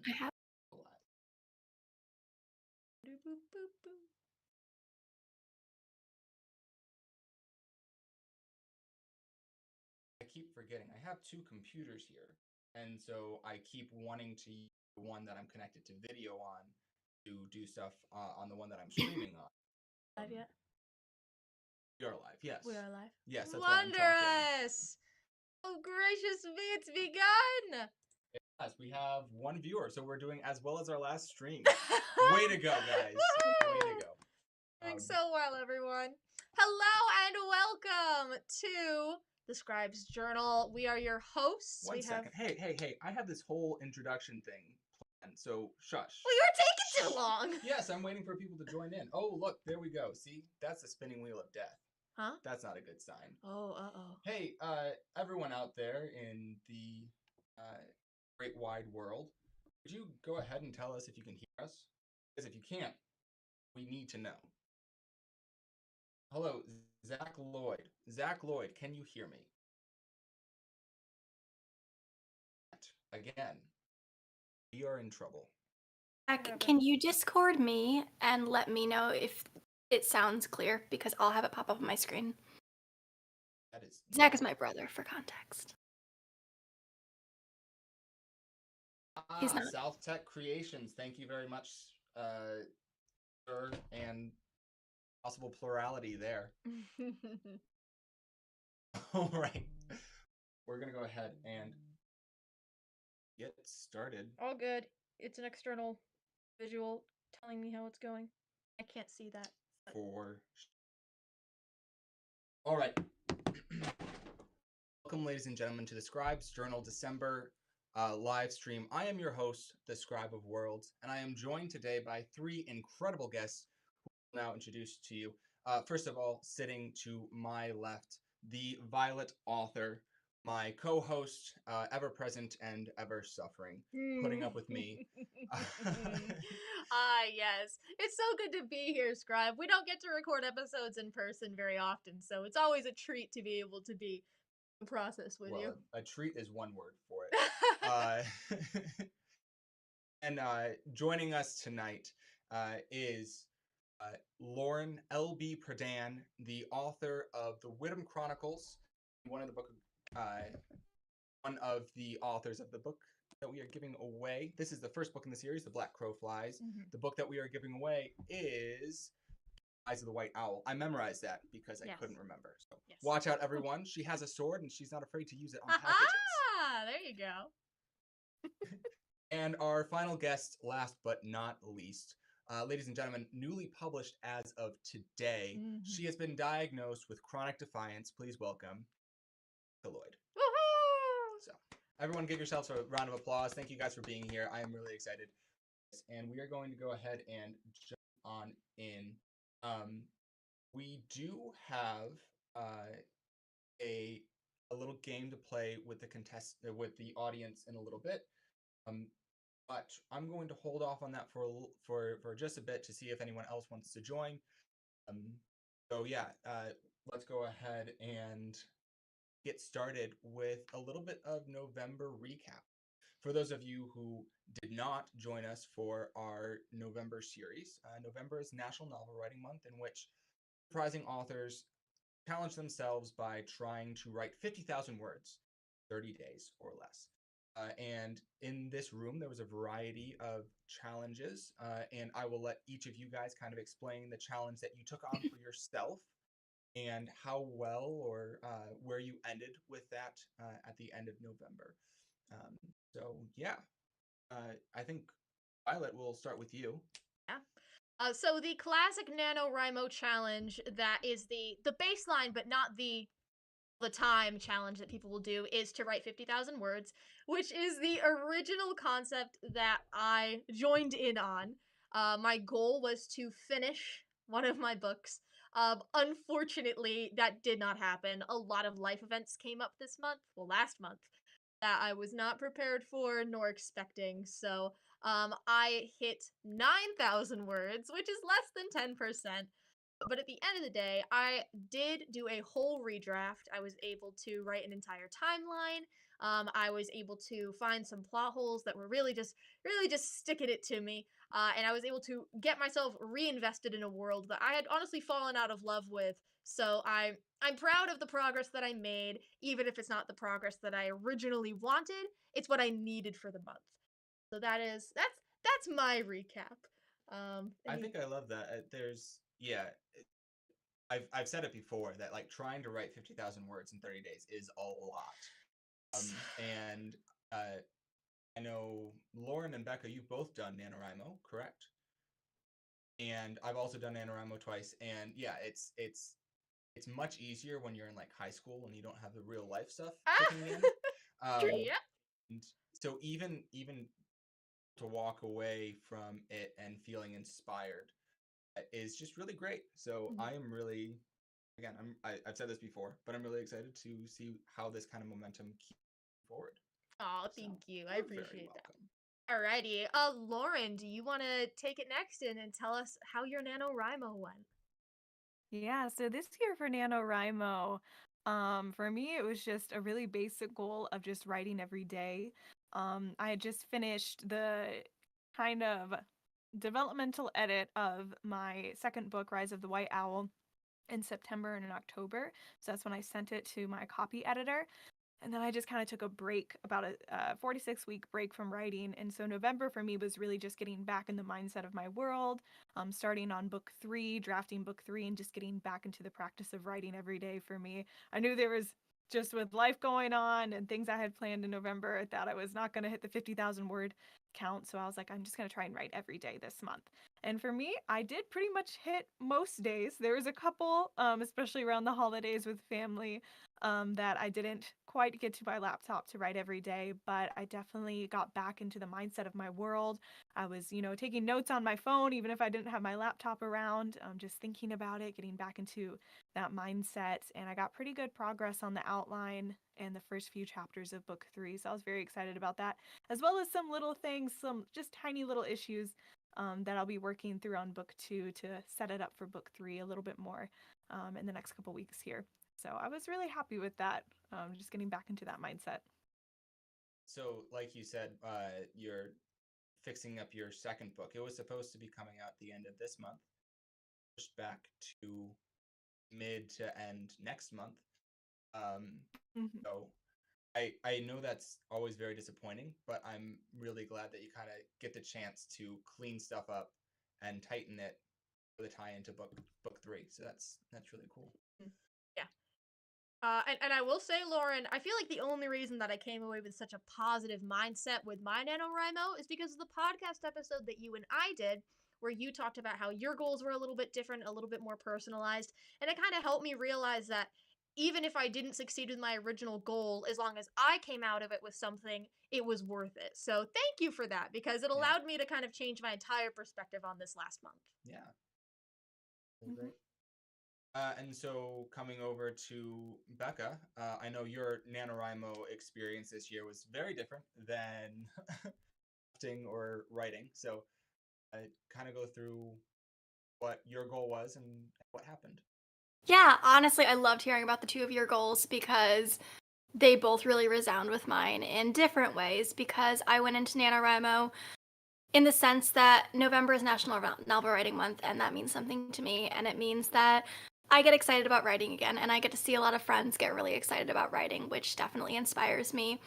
I have. Boop, boop, boop, boop. I keep forgetting. I have two computers here, and so I keep wanting to use the one that I'm connected to video on to do stuff on the one that I'm streaming on. Live yet? We are live, yes. We are live. Yes, that's why I'm talking. Wondrous! Oh, gracious me, it's begun! Yes, we have one viewer, so we're doing as well as our last stream. Way to go, guys. Way to go. Doing so well, everyone. Hello and welcome to the Scribe's Journal. We are your hosts. One second. Hey, I have this whole introduction thing planned, so shush. Well, you're taking too long. Yes, I'm waiting for people to join in. Oh, look, there we go. See? That's the spinning wheel of death. Huh? That's not a good sign. Oh, uh-oh. Hey, everyone out there in the great wide world, could you go ahead and tell us if you can hear us? Because if you can't, we need to know. Hello, Zach Lloyd. Zach Lloyd, can you hear me? Again, we are in trouble. Zach, can you Discord me and let me know if it sounds clear? Because I'll have it pop up on my screen. That is Zach is my brother, for context. He's not. South Tech Creations. Thank you very much, sir, and possible plurality there. All right, we're gonna go ahead and get started. All good. It's an external visual telling me how it's going. I can't see that. All right. Welcome, ladies and gentlemen, to the Scribes Journal December live stream. I am your host, the Scribe of Worlds, and I am joined today by three incredible guests who I will now introduce to you. First of all, sitting to my left, the Violet author, my co-host, ever present and ever suffering, putting up with me. Yes. It's so good to be here, Scribe. We don't get to record episodes in person very often, so it's always a treat to be able to be in process with you. A treat is one word for it. And joining us tonight is Lauren L.B. Perdan, the author of the Whittam Chronicles, one of the authors of the book that we are giving away. This is the first book in the series, The Black Crow Flies. Mm-hmm. The book that we are giving away is Eyes of the White Owl. I memorized that because I couldn't remember. So watch out, everyone. She has a sword and she's not afraid to use it on packages. There you go. And our final guest, last but not least, ladies and gentlemen, newly published as of today, she has been diagnosed with chronic defiance. Please welcome Lloyd. Woohoo! So, everyone give yourselves a round of applause. Thank you guys for being here. I am really excited. And we are going to go ahead and jump on in. We do have a little game to play with the audience in a little bit. But I'm going to hold off on that for just a bit to see if anyone else wants to join. So yeah, let's go ahead and get started with a little bit of November recap. For those of you who did not join us for our November series, November is National Novel Writing Month, in which surprising authors challenge themselves by trying to write 50,000 words, 30 days or less. And in this room, there was a variety of challenges, and I will let each of you guys kind of explain the challenge that you took on for yourself and how well or where you ended with that at the end of November. So yeah, I think Violet, we'll start with you. Yeah. So the classic NaNoWriMo challenge that is the baseline, but not the time challenge that people will do, is to write 50,000 words, which is the original concept that I joined in on. My goal was to finish one of my books. Unfortunately, that did not happen. A lot of life events came up last month, that I was not prepared for nor expecting. So I hit 9,000 words, which is less than 10%. But at the end of the day, I did do a whole redraft. I was able to write an entire timeline. I was able to find some plot holes that were really just sticking it to me. And I was able to get myself reinvested in a world that I had honestly fallen out of love with. So I'm proud of the progress that I made, even if it's not the progress that I originally wanted. It's what I needed for the month. So that's my recap. I think I love that. I've said it before that like trying to write 50,000 words in 30 days is a lot. And I know Lauren and Becca, you've both done NaNoWriMo, correct? And I've also done NaNoWriMo twice. And yeah, it's much easier when you're in like high school and you don't have the real life stuff kicking in. Yep. And so even to walk away from it and feeling inspired is just really great. So I am really, again, I've said this before, but I'm really excited to see how this kind of momentum keeps forward. Oh, thank you. I You're appreciate very that. Alrighty. Lauren, do you want to take it next and tell us how your NaNoWriMo went? Yeah, so this year for NaNoWriMo, for me, it was just a really basic goal of just writing every day. I had just finished the kind of developmental edit of my second book, Rise of the White Owl, in September and in October. So that's when I sent it to my copy editor. And then I just kind of took a break, about a 46-week break from writing. And so November for me was really just getting back in the mindset of my world, starting on book 3, drafting book 3, and just getting back into the practice of writing every day for me. I knew there was, just with life going on and things I had planned in November, that I was not going to hit the 50,000 word count. So I was like, I'm just going to try and write every day this month. And for me, I did pretty much hit most days. There was a couple, especially around the holidays with family, that I didn't quite get to my laptop to write every day, but I definitely got back into the mindset of my world. I was, taking notes on my phone, even if I didn't have my laptop around, just thinking about it, getting back into that mindset. And I got pretty good progress on the outline and the first few chapters of book 3. So I was very excited about that, as well as some little things, some just tiny little issues that I'll be working through on book 2 to set it up for book 3 a little bit more in the next couple weeks here. So I was really happy with that, just getting back into that mindset. So, like you said, you're fixing up your second book. It was supposed to be coming out at the end of this month, pushed back to mid to end next month. So I know that's always very disappointing, but I'm really glad that you kind of get the chance to clean stuff up and tighten it for the tie into book 3. So that's really cool. Yeah. And I will say, Lauren, I feel like the only reason that I came away with such a positive mindset with my NaNoWriMo is because of the podcast episode that you and I did, where you talked about how your goals were a little bit different, a little bit more personalized. And it kind of helped me realize that even if I didn't succeed with my original goal, as long as I came out of it with something, it was worth it. So thank you for that, because it allowed me to kind of change my entire perspective on this last month. Yeah. Great. And so coming over to Becca, I know your NaNoWriMo experience this year was very different than drafting or writing. So kind of go through what your goal was and what happened. Yeah, honestly, I loved hearing about the two of your goals because they both really resound with mine in different ways, because I went into NaNoWriMo in the sense that November is National Novel Writing Month, and that means something to me, and it means that I get excited about writing again, and I get to see a lot of friends get really excited about writing, which definitely inspires me.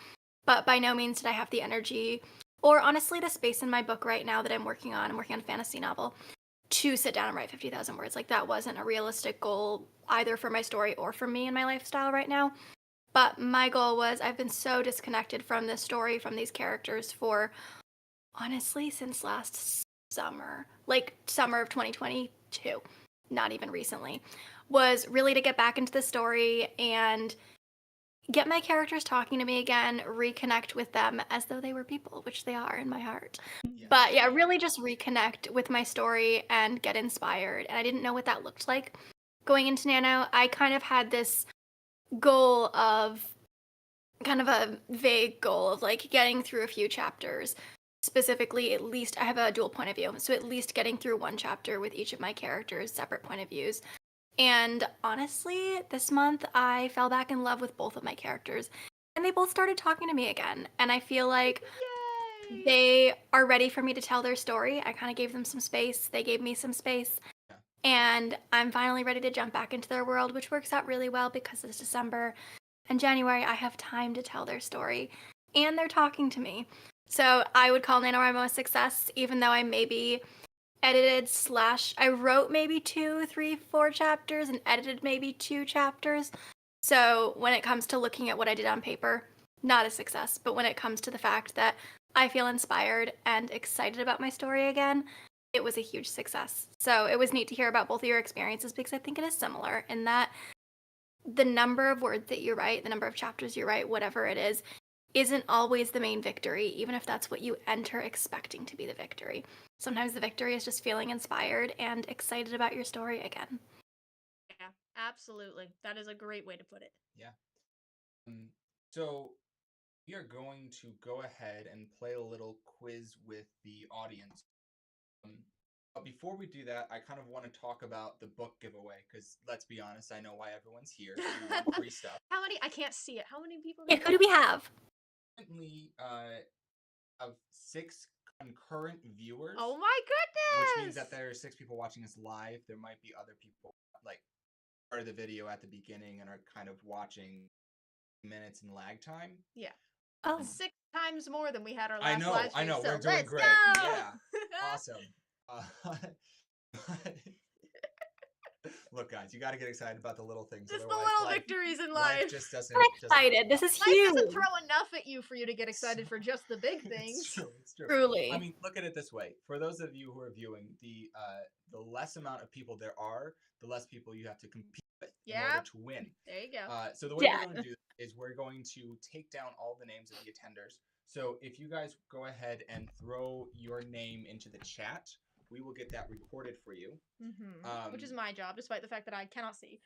But by no means did I have the energy, or honestly the space in my book right now that I'm working on a fantasy novel, to sit down and write 50,000 words. Like, that wasn't a realistic goal either for my story or for me and my lifestyle right now. But my goal was, I've been so disconnected from this story, from these characters, for honestly since last summer, like summer of 2022, not even recently, was really to get back into the story and get my characters talking to me again, reconnect with them as though they were people, which they are in my heart. Yeah. But yeah, really just reconnect with my story and get inspired. And I didn't know what that looked like going into Nano. I kind of had this goal of, kind of a vague goal of like getting through a few chapters. Specifically, at least I have a dual point of view, so at least getting through one chapter with each of my characters' separate point of views. And honestly, this month I fell back in love with both of my characters. and they both started talking to me again. And I feel like Yay! they are ready for me to tell their story. I kind of gave them some space. They gave me some space. Yeah. And I'm finally ready to jump back into their world, which works out really well because it's December and January. I have time to tell their story, and they're talking to me. So I would call NaNoWriMo a success, even though I maybe edited / I wrote maybe 2, 3, 4 chapters and edited maybe 2 chapters. So when it comes to looking at what I did on paper, not a success. But when it comes to the fact that I feel inspired and excited about my story again, it was a huge success. So it was neat to hear about both of your experiences because I think it is similar in that the number of words that you write, the number of chapters you write, whatever it is, isn't always the main victory, even if that's what you enter expecting to be the victory. Sometimes the victory is just feeling inspired and excited about your story again. Yeah, absolutely. That is a great way to put it. Yeah. So we are going to go ahead and play a little quiz with the audience. But before we do that, I kind of want to talk about the book giveaway because let's be honest, I know why everyone's here. We want free stuff. How many? I can't see it. How many people? Yeah, who do we have? Currently, have 6 concurrent viewers. Oh my goodness! Which means that there are 6 people watching us live. There might be other people like part of the video at the beginning and are kind of watching minutes in lag time. Yeah. Oh. 6 times more than we had our last live stream. I know. So We're doing let's great. go! Yeah. Awesome. Look, guys, you got to get excited about the little things. Just the otherwise little victories in life. Life just doesn't. I'm excited. This is Life huge. doesn't throw enough at you for you to get excited for just the big things. It's true. It's true. Truly. I mean, look at it this way. For those of you who are viewing, the less amount of people there are, the less people you have to compete with in order to win. There you go. So the way we're going to do is we're going to take down all the names of the attenders. So if you guys go ahead and throw your name into the chat, we will get that recorded for you. Mm-hmm. Which is my job, despite the fact that I cannot see.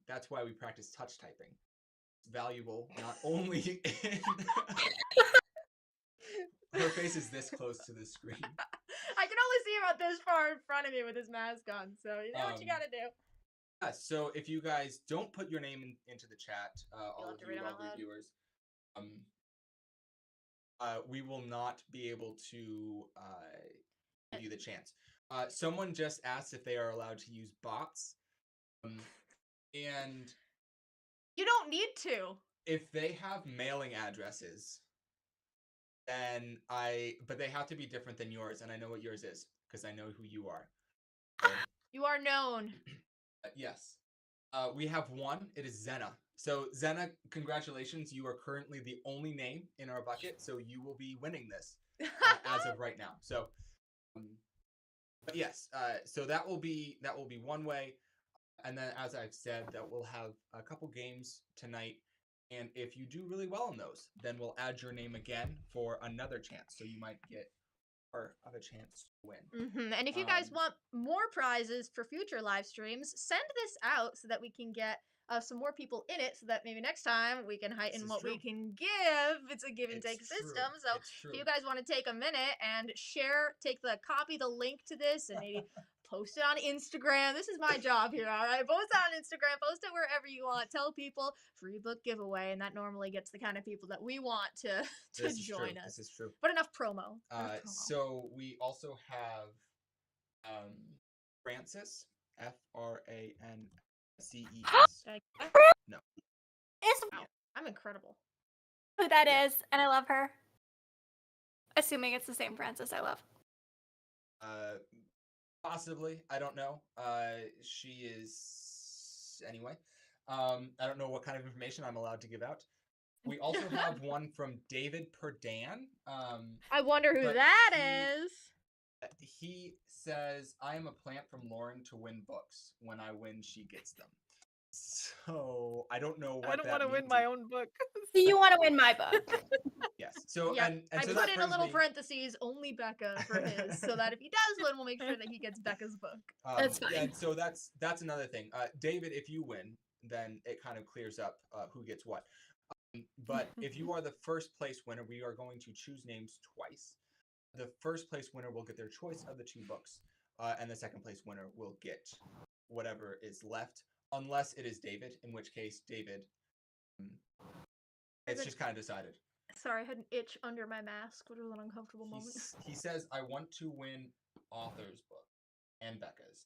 That's why we practice touch typing. It's valuable not only in... Her face is this close to the screen. I can only see about this far in front of me with his mask on, so you know what you gotta do. Yeah, so if you guys don't put your name into the chat, all of you lovely viewers, we will not be able to give you the chance. Someone just asked if they are allowed to use bots, and you don't need to. If they have mailing addresses, then but they have to be different than yours, and I know what yours is because I know who you are. So, you are known. Yes. We have one. It is Zena. So Zena, congratulations. You are currently the only name in our bucket, so you will be winning this as of right now. So, but yes. So that will be one way, and then as I've said, that we'll have a couple games tonight, and if you do really well in those, then we'll add your name again for another chance. So you might get more of a chance to win. Mm-hmm. And if you guys want more prizes for future live streams, send this out so that we can get some more people in it, so that maybe next time we can heighten what we can give. It's a give and take system. So if you guys want to take a minute and copy the link to this and maybe post it on Instagram. This is my job here, all right? Post it on Instagram, post it wherever you want. Tell people free book giveaway, and that normally gets the kind of people that we want to join us. This is true. But enough promo. So we also have Frances, Frances. No. I'm incredible. Who that is, and I love her. Assuming it's the same Frances I love. Possibly. I don't know. She is... Anyway. I don't know what kind of information I'm allowed to give out. We also have one from David Perdan. I wonder who that is. He says, I am a plant from Lauren to win books. When I win, she gets them. So, I don't know what that means. I don't want to win my own book. Do you want to win my book? Yes. So, yeah, and I so put in a little parentheses, only Becca for his, so that if he does win, we'll make sure that he gets Becca's book. That's fine. And so that's another thing. David, if you win, then it kind of clears up who gets what. But if you are the first place winner, we are going to choose names twice. The first place winner will get their choice of the 2 books, and the second place winner will get whatever is left, unless it is David, in which case David It's just kind of decided. Sorry, I had an itch under my mask, which was an uncomfortable moment. He says, I want to win author's book and Becca's.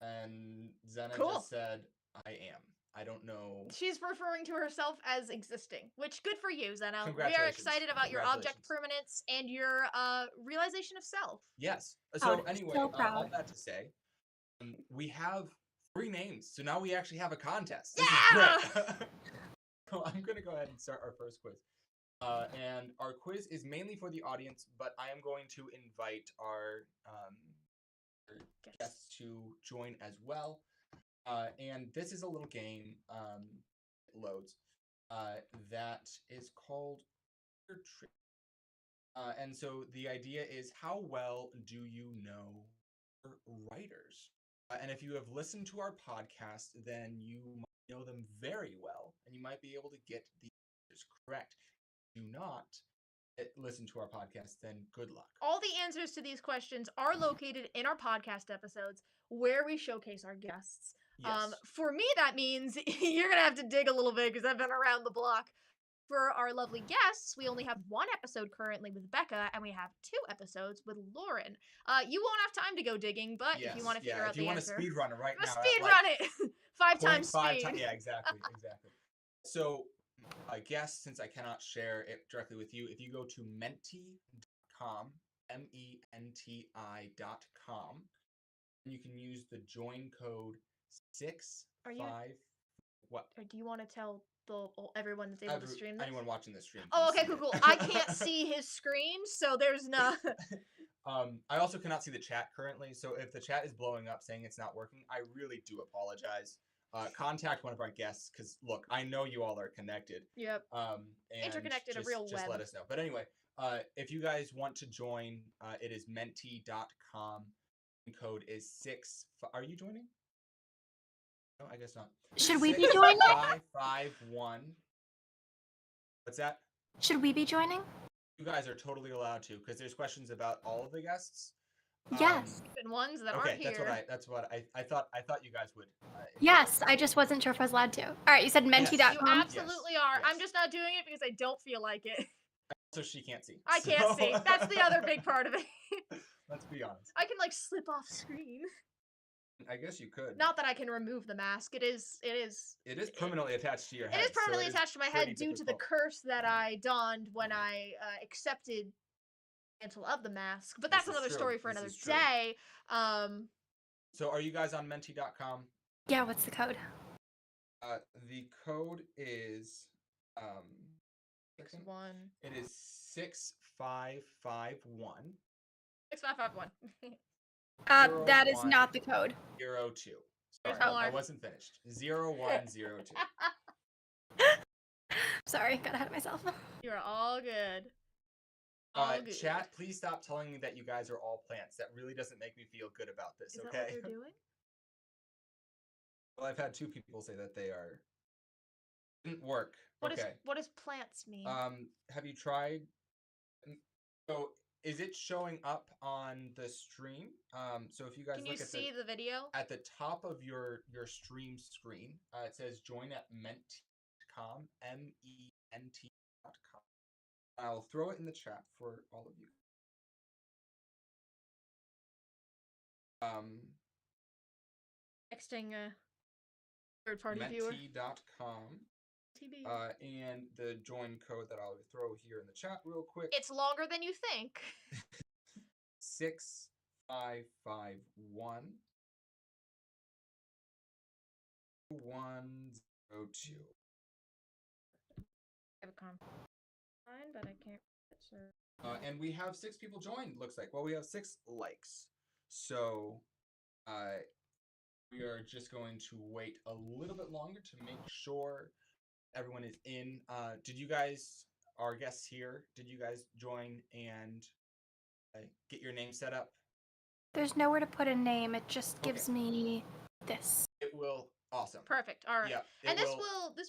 And Zena Cool. just said, I am. I don't know. She's referring to herself as existing, which good for you, Zena. We are Congratulations. excited about your object Congratulations. permanence and your realization of self. Yes. So Proud. anyway, So all proud. that to say, we have 3 names. So now we actually have a contest. Yeah! This is great. So I'm going to go ahead and start our first quiz. And our quiz is mainly for the audience, but I am going to invite our guests to join as well. And this is a little game, it loads, that is called Word Trivia. And so the idea is, how well do you know writers? And if you have listened to our podcast, then you might know them very well, and you might be able to get the answers correct. If you do not listen to our podcast, then good luck. All the answers to these questions are located in our podcast episodes where we showcase our guests. Yes. For me, that means you're going to have to dig a little bit because I've been around the block. For our lovely guests, we only have 1 episode currently with Becca, and we have 2 episodes with Lauren. You won't have time to go digging, but if you want to figure out the answer, if you want to speed run it right now, speed run it 5 times 0.5 speed. Yeah, exactly. So, I guess since I cannot share it directly with you, if you go to menti.com, menti.com, you can use the join code 65. What? Or do you want to tell everyone that's able to stream this? Anyone watching this stream? Oh, can okay, see cool. it. I can't see his screen, so there's no. I also cannot see the chat currently, so if the chat is blowing up saying it's not working, I really do apologize. Contact one of our guests, because look, I know you all are connected. Yep. And Interconnected, a real just web. let us know. But anyway, if you guys want to join, it is menti.com. Code is 6. Are you joining? No, I guess not. Should we be joining? 551. What's that? Should we be joining? You guys are totally allowed to, because there's questions about all of the guests. Yes. Even ones that Okay, aren't here. that's what I thought you guys would. Yes, I just wasn't sure if I was allowed to. All right, you said menti.com. You absolutely are. Yes. I'm just not doing it because I don't feel like it. So she can't see. I can't see. That's the other big part of it. Let's be honest. I can like slip off screen. I guess you could. Not that I can remove the mask. It is permanently attached to your head. It is permanently attached to my head pretty due to the difficult. curse that I donned when I accepted the mantle of the mask. But that's This is another true. story for This another is true. day. So are you guys on menti.com? Yeah, what's the code? The code is 1 It is 6551 6551. That is 01 not the code. 02. There's Sorry, more. I wasn't finished. 0102. Sorry, got ahead of myself. You're all good. All good. Chat, please stop telling me that you guys are all plants. That really doesn't make me feel good about this, Is that okay? what they're doing? Well, I've had 2 people say that they are. Didn't work. What Okay. does plants mean? Have you tried? So, is it showing up on the stream? So if you guys Can you look at see the video? at the top of your stream screen, it says join at ment.com, ment.com. I'll throw it in the chat for all of you. Texting a third-party viewer. Menti.com. TB. And the join code that I'll throw here in the chat real quick. It's longer than you think. 6551 102. I have a fine, but I can't. And we have 6 people joined. Looks like. Well, we have 6 likes. So, we are just going to wait a little bit longer to make sure everyone is in. Did you guys, our guests here, did you guys join and get your name set up? There's nowhere to put a name. It just gives me this. It will. Awesome. Perfect. All right. Yeah, And this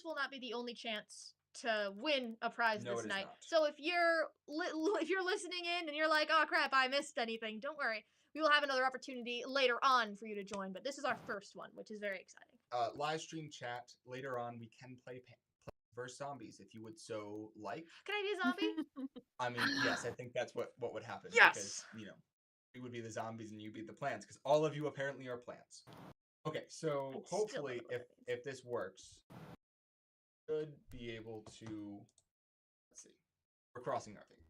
will not be the only chance to win a prize No, this it is night. not. So if you're listening in and you're like, "Oh crap, I missed anything," don't worry. We will have another opportunity later on for you to join, but this is our first one, which is very exciting. Live stream chat later on. We can play versus zombies, if you would so like. Can I be a zombie? I mean, yes, I think that's what would happen. Yes! Because, you know, we would be the zombies and you'd be the plants, because all of you apparently are plants. Okay, so I'm still hopefully, not aware. if this works, should be able to. Let's see. We're crossing our fingers.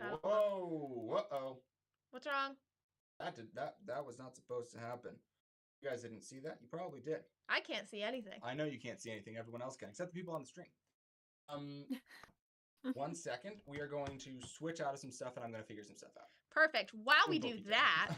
Whoa! Uh-oh. What's wrong? That was not supposed to happen. You guys didn't see that? You probably did. I can't see anything. I know you can't see anything. Everyone else can, except the people on the stream. 1 second. We are going to switch out of some stuff, and I'm going to figure some stuff out. Perfect. While we We'll do both be that,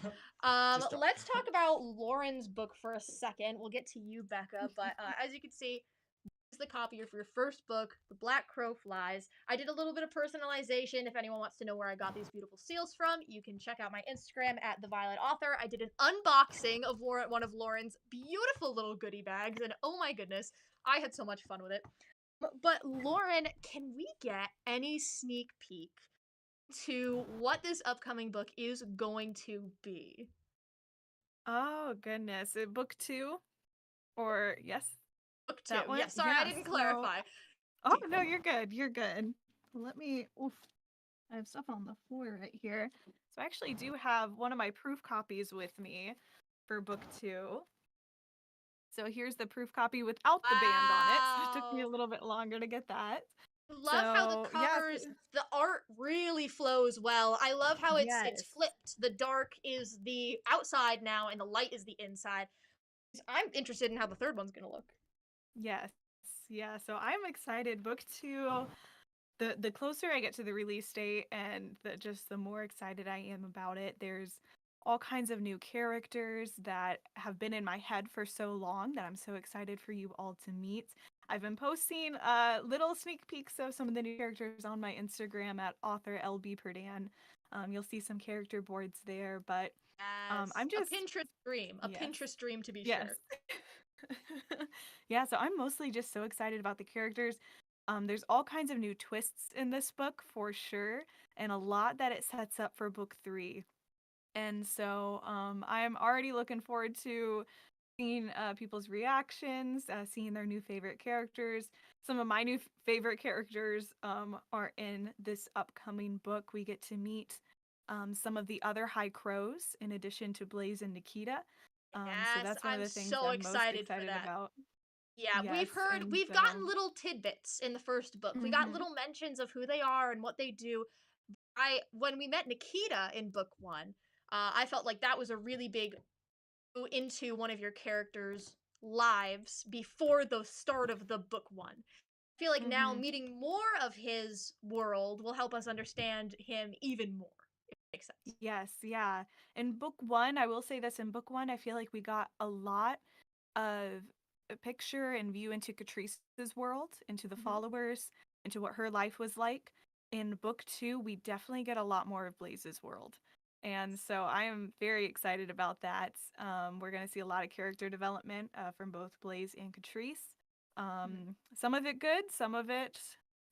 Just talk. let's talk about Lauren's book for a second. We'll get to you, Becca, but as you can see, this is the copy of your first book, The Black Crow Flies. I did a little bit of personalization. If anyone wants to know where I got these beautiful seals from, you can check out my Instagram at thevioletauthor. I did an unboxing of one of Lauren's beautiful little goodie bags, and oh my goodness, I had so much fun with it. But Lauren, can we get any sneak peek to what this upcoming book is going to be? Oh goodness, book 2, or yes, Book 2. that one. Yeah, sorry, I didn't clarify. Oh no, you're good. You're good. Let me. Oof, I have stuff on the floor right here. So I actually do have one of my proof copies with me for book 2. So here's the proof copy without the band on it. So it took me a Wow. little bit longer to get that. Love how the So, yeah, covers, the art really flows well. I love how it's Yes. flipped. The dark is the outside now, and the light is the inside. I'm interested in how the third one's gonna look. Yes. Yeah. So I'm excited. Book 2. The closer I get to the release date, and the more excited I am about it. There's all kinds of new characters that have been in my head for so long that I'm so excited for you all to meet. I've been posting little sneak peeks of some of the new characters on my Instagram at authorlbperdan. You'll see some character boards there, but Yes. I'm just a Pinterest dream. A yes. Pinterest dream to be Yes. sure. Yeah, so I'm mostly just so excited about the characters. There's all kinds of new twists in this book for sure, and a lot that it sets up for book 3. And so I'm already looking forward to seeing people's reactions, seeing their new favorite characters. Some of my new favorite characters are in this upcoming book. We get to meet some of the other High Crows in addition to Blaze and Nikita. So Yes, that's one of I'm the things so I'm most excited for excited that. about. Yeah, Yes, and we've gotten little tidbits in the first book. We got Mhm. little mentions of who they are and what they do. When we met Nikita in book 1, I felt like that was a really big into one of your characters' lives before the start of the book 1. I feel like now Mhm. meeting more of his world will help us understand him even more. If that makes sense. Yes, yeah. In book 1, I will say this, in book 1, I feel like we got a lot of a picture and view into Catrice's world, into the Mhm. followers, into what her life was like. In book 2, we definitely get a lot more of Blaze's world. And so I am very excited about that. We're going to see a lot of character development from both Blaze and Catrice. Some of it good, some of it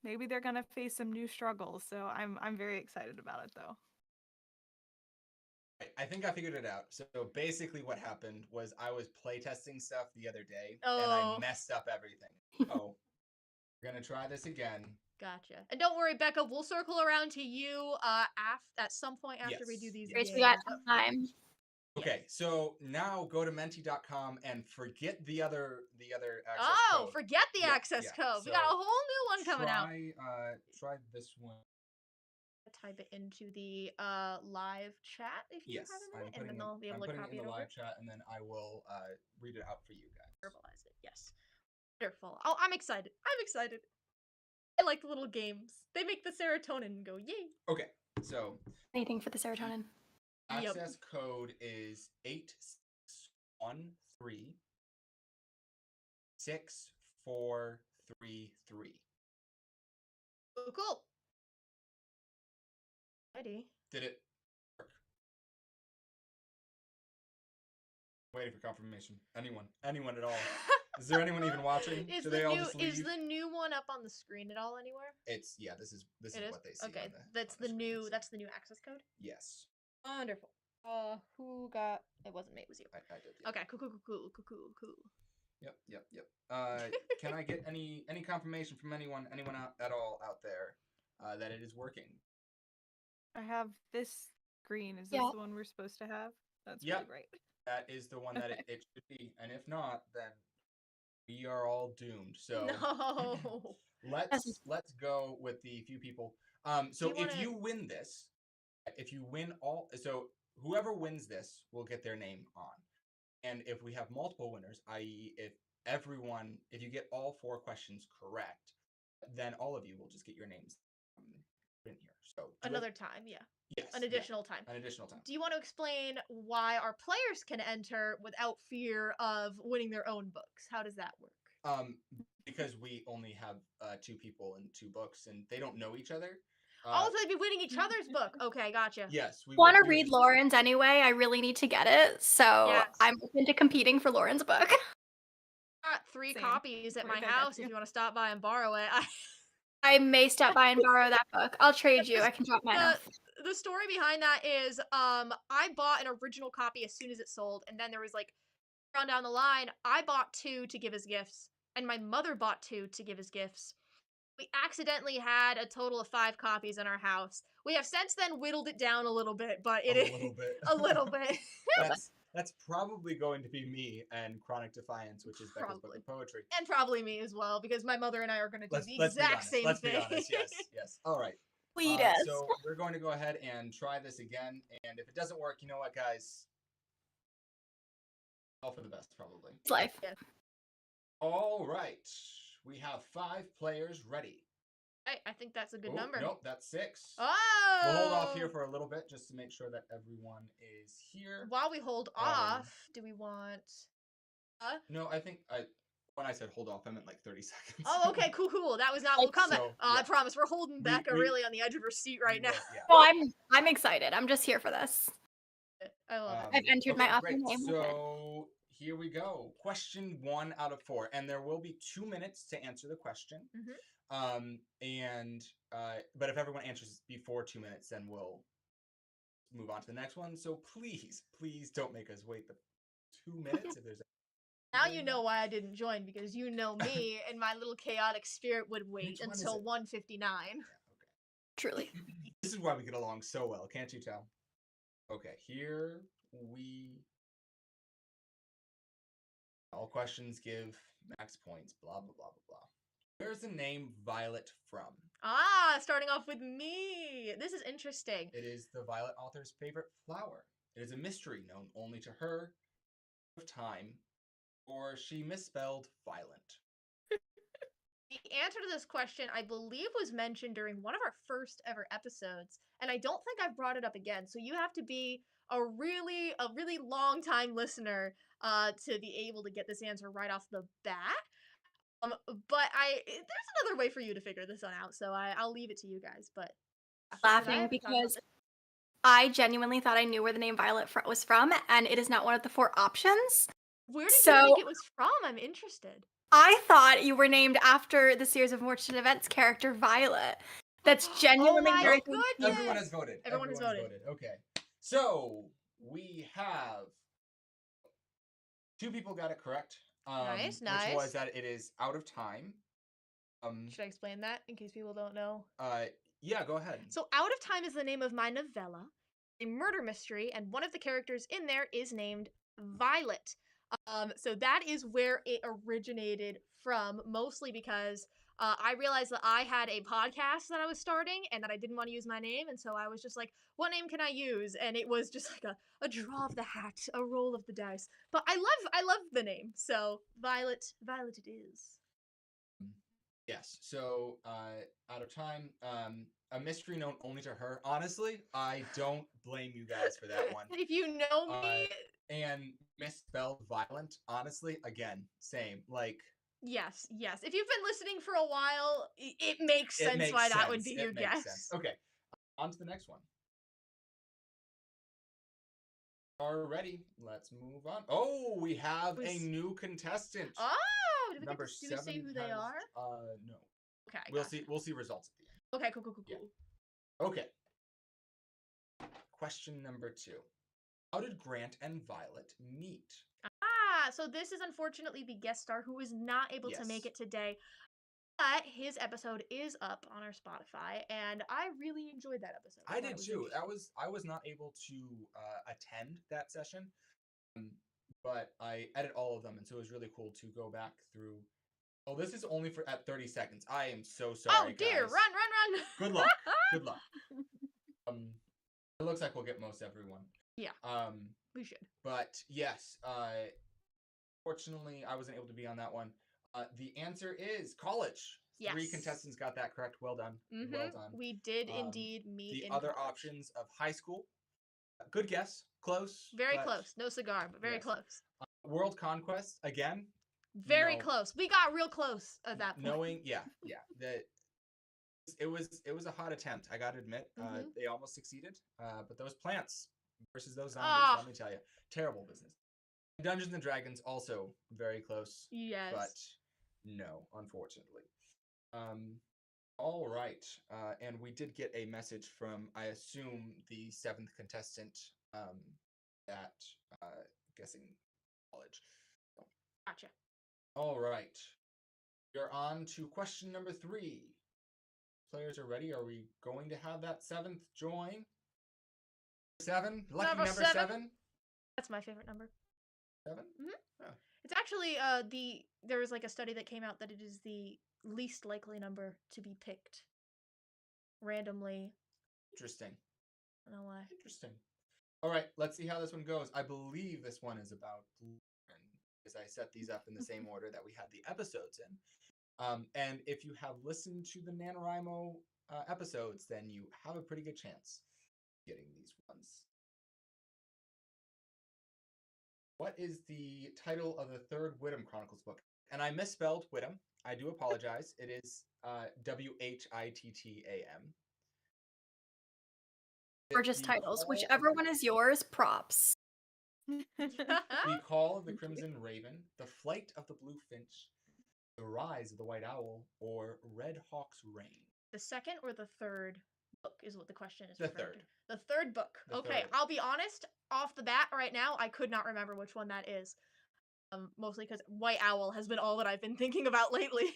maybe they're going to face some new struggles. So I'm very excited about it though. I think I figured it out. So basically what happened was I was playtesting stuff the other day, and Oh. I messed up everything. So we're going to try this again. Gotcha. And don't worry, Becca, we'll circle around to you at some point after we do Yes, these yes. Great, games. we got but- time. Okay, so now go to menti.com and forget the other access Oh, code. forget the Yeah, access yeah. code. We got a So whole new one coming out. Try this one. Type it into the live chat if you Yes, have a I'm minute, and putting then they'll be it, I'm able to putting it copy in it the over. live chat, and then I will read it out for you guys. Verbalize it. Yes. Wonderful. Oh, I'm excited. I'm excited. I like little games. They make the serotonin go yay. Okay, so Anything for the serotonin. Yep. access code is 8613 6433. Oh, cool. Ready? Did it work? Waiting for confirmation. Anyone at all? Is there anyone even watching? Is Should they all just is leave? the new one up on the screen at all anywhere? It's this is what they see. Okay, on the, that's on the the screen, new so- that's the new access code. Yes, Wonderful. Who got? It wasn't me. It was you. I did. Yeah. Okay. Cool. Yep. Can I get any confirmation from anyone at all out there that it is working? I have this screen. Is this Yeah. the one we're supposed to have? That's Yep. really great. That is the one that it should be, and if not, then we are all doomed. So No. let's go with the few people. So if you win this, so whoever wins this will get their name on. And if we have multiple winners, i.e. if you get all 4 questions correct, then all of you will just get your names in here. So Another time, yeah. Yes. An additional time. An additional time. Do you want to explain why our players can enter without fear of winning their own books? How does that work? Because we only have 2 people and 2 books, and they don't know each other. So they'd be winning each other's book. Okay, gotcha. Yes. I want to read Lauren's anyway. I really need to get it. So Yes. I'm open to competing for Lauren's book. I got 3 Same. copies at my Right, I got house you. if you want to stop by and borrow it. I may stop by and borrow that book. I'll trade you. I can drop mine off. The story behind that is I bought an original copy as soon as it sold, and then there was like down the line I bought 2 to give as gifts, and my mother bought 2 to give as gifts. We accidentally had a total of 5 copies in our house. We have since then whittled it down a little bit, but it is a little bit. That's probably going to be me and Chronic Defiance, which is Becca's book of poetry. And probably me as well, because my mother and I are going to do the let's exact same let's thing. Let's be honest, yes. All right. Lead us. So we're going to go ahead and try this again, and if it doesn't work, you know what, guys? All for the best, probably. It's life. Yeah. All right. We have 5 players ready. I think that's a good number. Nope, that's 6. Oh! We'll hold off here for a little bit just to make sure that everyone is here. While we hold off, do we want... No, I think when I said hold off, I meant like 30 seconds. Oh, okay, cool. That was not what we'll come back. So, I promise, we're holding Becca really on the edge of her seat right now. Yeah. Well, I'm excited. I'm just here for this. I love it. I've entered my author great. name. So here we go. Question 1 out of 4, and there will be 2 minutes to answer the question. But if everyone answers before 2 minutes, then we'll move on to the next one. So please don't make us wait the 2 minutes if there's. Now you know why I didn't join, because you know me and my little chaotic spirit would wait until 1:59. Yeah, okay. Truly. This is why we get along so well, can't you tell? Okay, here we. All questions give max points. Blah blah blah blah blah. Where's the name Violet from? Starting off with me. This is interesting. It is the Violet author's favorite flower. It is a mystery known only to her. Of time, or she misspelled violent. The answer to this question, I believe, was mentioned during one of our first ever episodes, and I don't think I've brought it up again. So you have to be a really long time listener to be able to get this answer right off the bat. But there's another way for you to figure this one out, so I'll leave it to you guys. But Laughing because I genuinely thought I knew where the name Violet was from, and it is not one of the 4 options. Where did you think it was from? I'm interested. I thought you were named after the Series of Fortunate Events character Violet. That's genuinely very goodness. Everyone has voted. Everyone has voted. Okay. So we have 2 people got it correct. Nice. Which was that it is out of time. Should I explain that in case people don't know? Yeah, go ahead. So Out of Time is the name of my novella, a murder mystery, and one of the characters in there is named Violet. So that is where it originated from, mostly because I realized that I had a podcast that I was starting and that I didn't want to use my name, and so I was just like, what name can I use? And it was just like a draw of the hat, a roll of the dice. But I love the name, so Violet it is. Yes. So Out of Time, a mystery known only to her. Honestly, I don't blame you guys for that one. If you know me. And misspelled violent, honestly, again, same. Like, yes. If you've been listening for a while, it makes sense why that would be your guess. Sense. Okay, on to the next one. Alrighty, let's move on. Oh, we have a new contestant. Oh, do we Number do we 7 see who they has, are? No. Okay, We'll gotcha. see results at the end. Okay, cool. Yeah. Okay. Question number 2. How did Grant and Violet meet? So this is unfortunately the guest star who is not able to make Yes. it today. But his episode is up on our Spotify, and I really enjoyed that episode. I thought did it was too. interesting. I was not able to attend that session, but I edit all of them, and so it was really cool to go back through. Oh, this is only for at 30 seconds. I am so sorry. Oh dear! Guys. Run! Good luck. Good luck. It looks like we'll get most everyone. Yeah. We should. But yes. Fortunately, I wasn't able to be on that one. The answer is college. Yes. 3 contestants got that correct. Well done. Well done. We did indeed meet. The in other college. options of high school. Good guess. Close. Very close. No cigar, but very yes. close. World Conquest again. Very close. We got real close at that point. Knowing, yeah. That it was a hot attempt. I got to admit, they almost succeeded. But those plants versus those zombies, let me tell you, terrible business. Dungeons and Dragons also very close. Yes. But no, unfortunately. All right. And we did get a message from, I assume, the 7th contestant at guessing college. So. Gotcha. All right. We're on to question number 3. Players are ready. Are we going to have that 7th join? 7? Lucky number 7? That's my favorite number. 7? Oh. It's actually there was like a study that came out that it is the least likely number to be picked randomly. Interesting. I don't know why. Interesting. All right, let's see how this one goes. I believe this one is about because I set these up in the same order that we had the episodes in. And if you have listened to the NaNoWriMo episodes, then you have a pretty good chance of getting these ones. What is the title of the 3rd Whittam Chronicles book? And I misspelled Whittam. I do apologize. It is Whittam. Gorgeous titles. Whichever one is yours, props. The Call of the Crimson Raven, The Flight of the Blue Finch, The Rise of the White Owl, or Red Hawk's Reign? The 2nd or the 3rd book is what the question is. The 3rd. The 3rd book. Okay, 3rd. I'll be honest. Off the bat, right now, I could not remember which one that is. Mostly because White Owl has been all that I've been thinking about lately.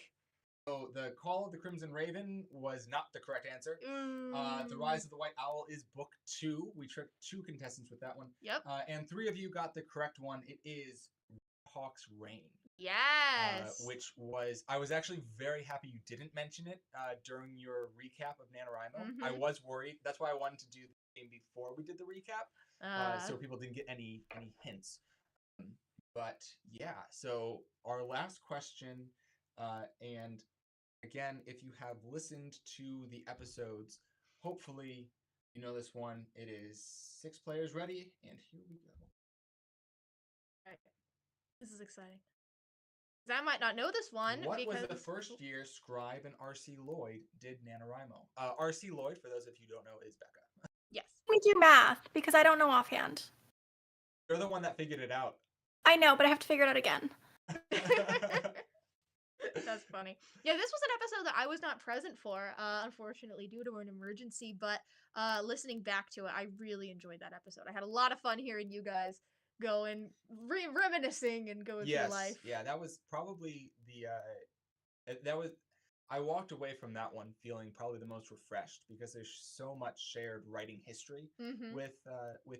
So the Call of the Crimson Raven was not the correct answer. The Rise of the White Owl is book 2. We tricked 2 contestants with that one. Yep. And 3 of you got the correct one. It is Hawk's Reign. Yes. Which was, I was actually very happy you didn't mention it during your recap of NaNoWriMo. I was worried. That's why I wanted to do the game before we did the recap, so people didn't get any hints. But yeah, so our last question, and again, if you have listened to the episodes, hopefully you know this one. It is 6 players ready, and here we go. All right. This is exciting. I might not know this one. What because... was the first year Scribe and R.C. Lloyd did NaNoWriMo? R.C. Lloyd, for those of you who don't know, is Becca. Yes. We do math because I don't know offhand. You're the one that figured it out. I know, but I have to figure it out again. That's funny. Yeah, this was an episode that I was not present for, unfortunately, due to an emergency. But listening back to it, I really enjoyed that episode. I had a lot of fun hearing you guys go and reminiscing and going through life. Yeah, that was probably I walked away from that one feeling probably the most refreshed because there's so much shared writing history with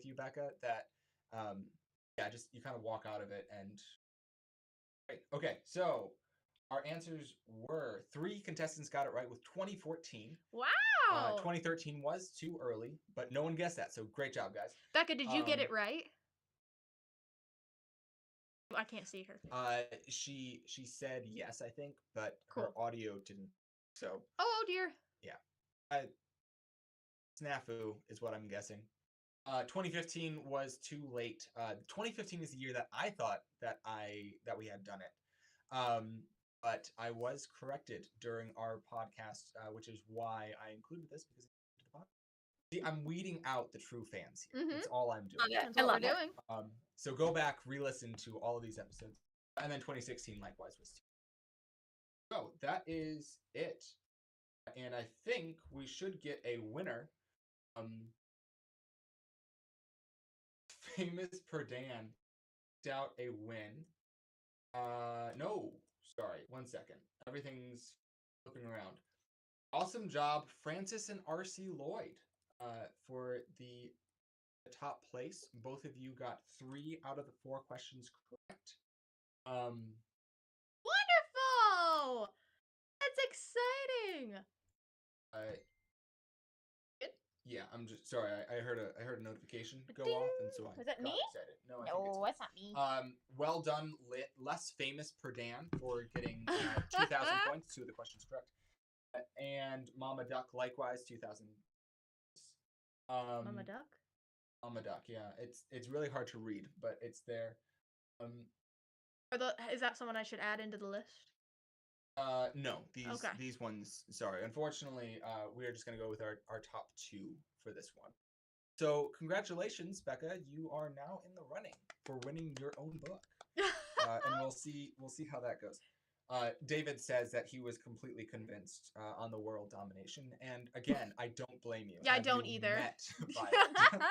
you, Becca, that just you kind of walk out of it and right. Okay, so our answers were 3 contestants got it right with 2014. Wow. 2013 was too early, but no one guessed that, so great job, guys. Becca, did you get it right? I can't see her. She said yes, I think, but cool. Her audio didn't. So. Oh dear. Yeah. Snafu is what I'm guessing. 2015 was too late. 2015 is the year that I thought that we had done it. But I was corrected during our podcast, which is why I included this because see, I'm weeding out the true fans here. That's all I'm doing. That's what we're doing. So go back, re-listen to all of these episodes, and then 2016 likewise was too. So that is it. And I think we should get a winner. Famous Perdan out a win. No, sorry, 1 second. Everything's flipping around. Awesome job, Francis and RC Lloyd, for the top place. Both of you got 3 out of the 4 questions correct. Wonderful! That's exciting. Yeah, I'm just sorry. I heard a notification go off, and so I Was that got me? excited. No, I think No, it's that's not me. well done, less famous Perdan for getting 2,000 points. 2 of the questions correct, and Mama Duck likewise 2,000. Mama Duck. Mama Duck. Yeah, it's really hard to read, but it's there. Is that someone I should add into the list? No, Okay. these ones. Sorry, unfortunately, we are just gonna go with our top 2 for this one. So congratulations, Becca. You are now in the running for winning your own book, and we'll see how that goes. David says that he was completely convinced on the world domination, and again, I don't blame you. Yeah, I Have don't you either. met Violet?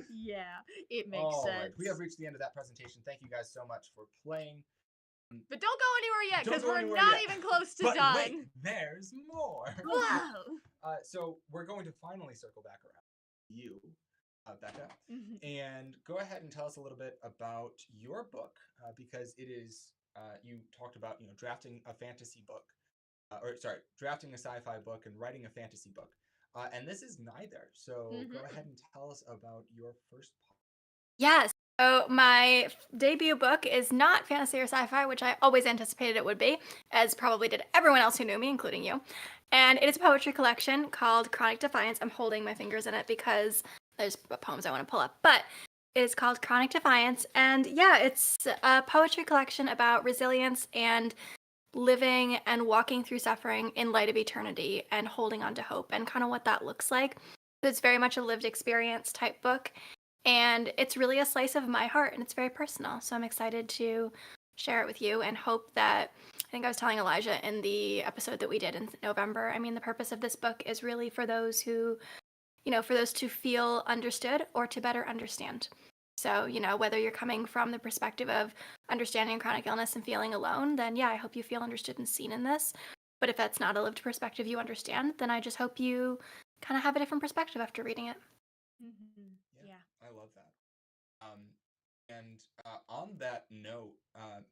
Yeah, it makes All sense. right, we have reached the end of that presentation. Thank you guys so much for playing. But don't go anywhere yet, Don't because go we're anywhere not yet. even close to But done. wait, there's more. Whoa! So we're going to finally circle back around to you, Becca, and go ahead and tell us a little bit about your book, because it is you talked about drafting a fantasy book, drafting a sci-fi book and writing a fantasy book, and this is neither. So go ahead and tell us about your first book. Yes. So my debut book is not fantasy or sci-fi, which I always anticipated it would be, as probably did everyone else who knew me, including you. And it is a poetry collection called Chronic Defiance. I'm holding my fingers in it because there's poems I want to pull up. But it is called Chronic Defiance. And yeah, it's a poetry collection about resilience and living and walking through suffering in light of eternity and holding on to hope and kind of what that looks like. So it's very much a lived experience type book. And it's really a slice of my heart, and it's very personal. So I'm excited to share it with you and hope that, I think I was telling Elijah in the episode that we did in November, I mean, the purpose of this book is really for those who, for those to feel understood or to better understand. So, whether you're coming from the perspective of understanding chronic illness and feeling alone, then yeah, I hope you feel understood and seen in this. But if that's not a lived perspective you understand, then I just hope you kind of have a different perspective after reading it. Yeah. I love that. And on that note,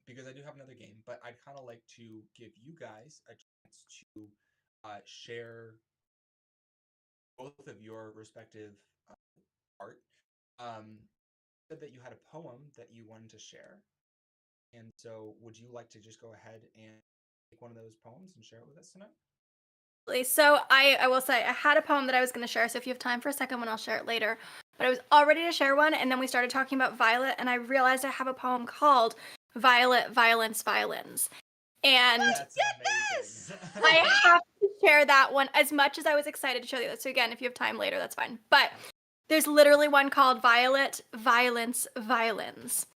because I do have another game, but I'd kind of like to give you guys a chance to share both of your respective art. Said that you had a poem that you wanted to share, and so would you like to just go ahead and take one of those poems and share it with us tonight? So I will say I had a poem that I was going to share, so if you have time for a second one, I'll share it later. But I was all ready to share one, and then we started talking about Violet, and I realized I have a poem called Violet, Violence, Violins. And yes! I have to share that one as much as I was excited to show you that. So again, if you have time later, that's fine. But there's literally one called Violet, Violence, Violins.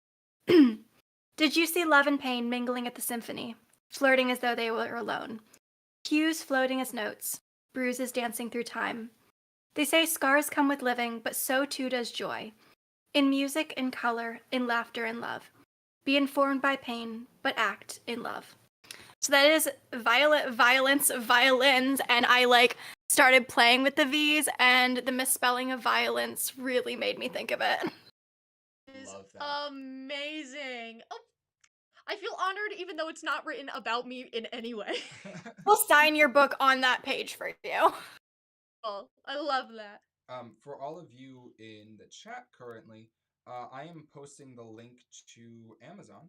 Did you see love and pain mingling at the symphony, flirting as though they were alone? Cues floating as notes, bruises dancing through time. They say scars come with living, but so too does joy. In music, in color, in laughter, in love. Be informed by pain, but act in love. So that is Violet, Violence, Violins, and I started playing with the V's, and the misspelling of violence really made me think of it. Love that. Amazing. Oh, I feel honored even though it's not written about me in any way. We'll sign your book on that page for you. Oh, I love that. For all of you in the chat currently, I am posting the link to Amazon.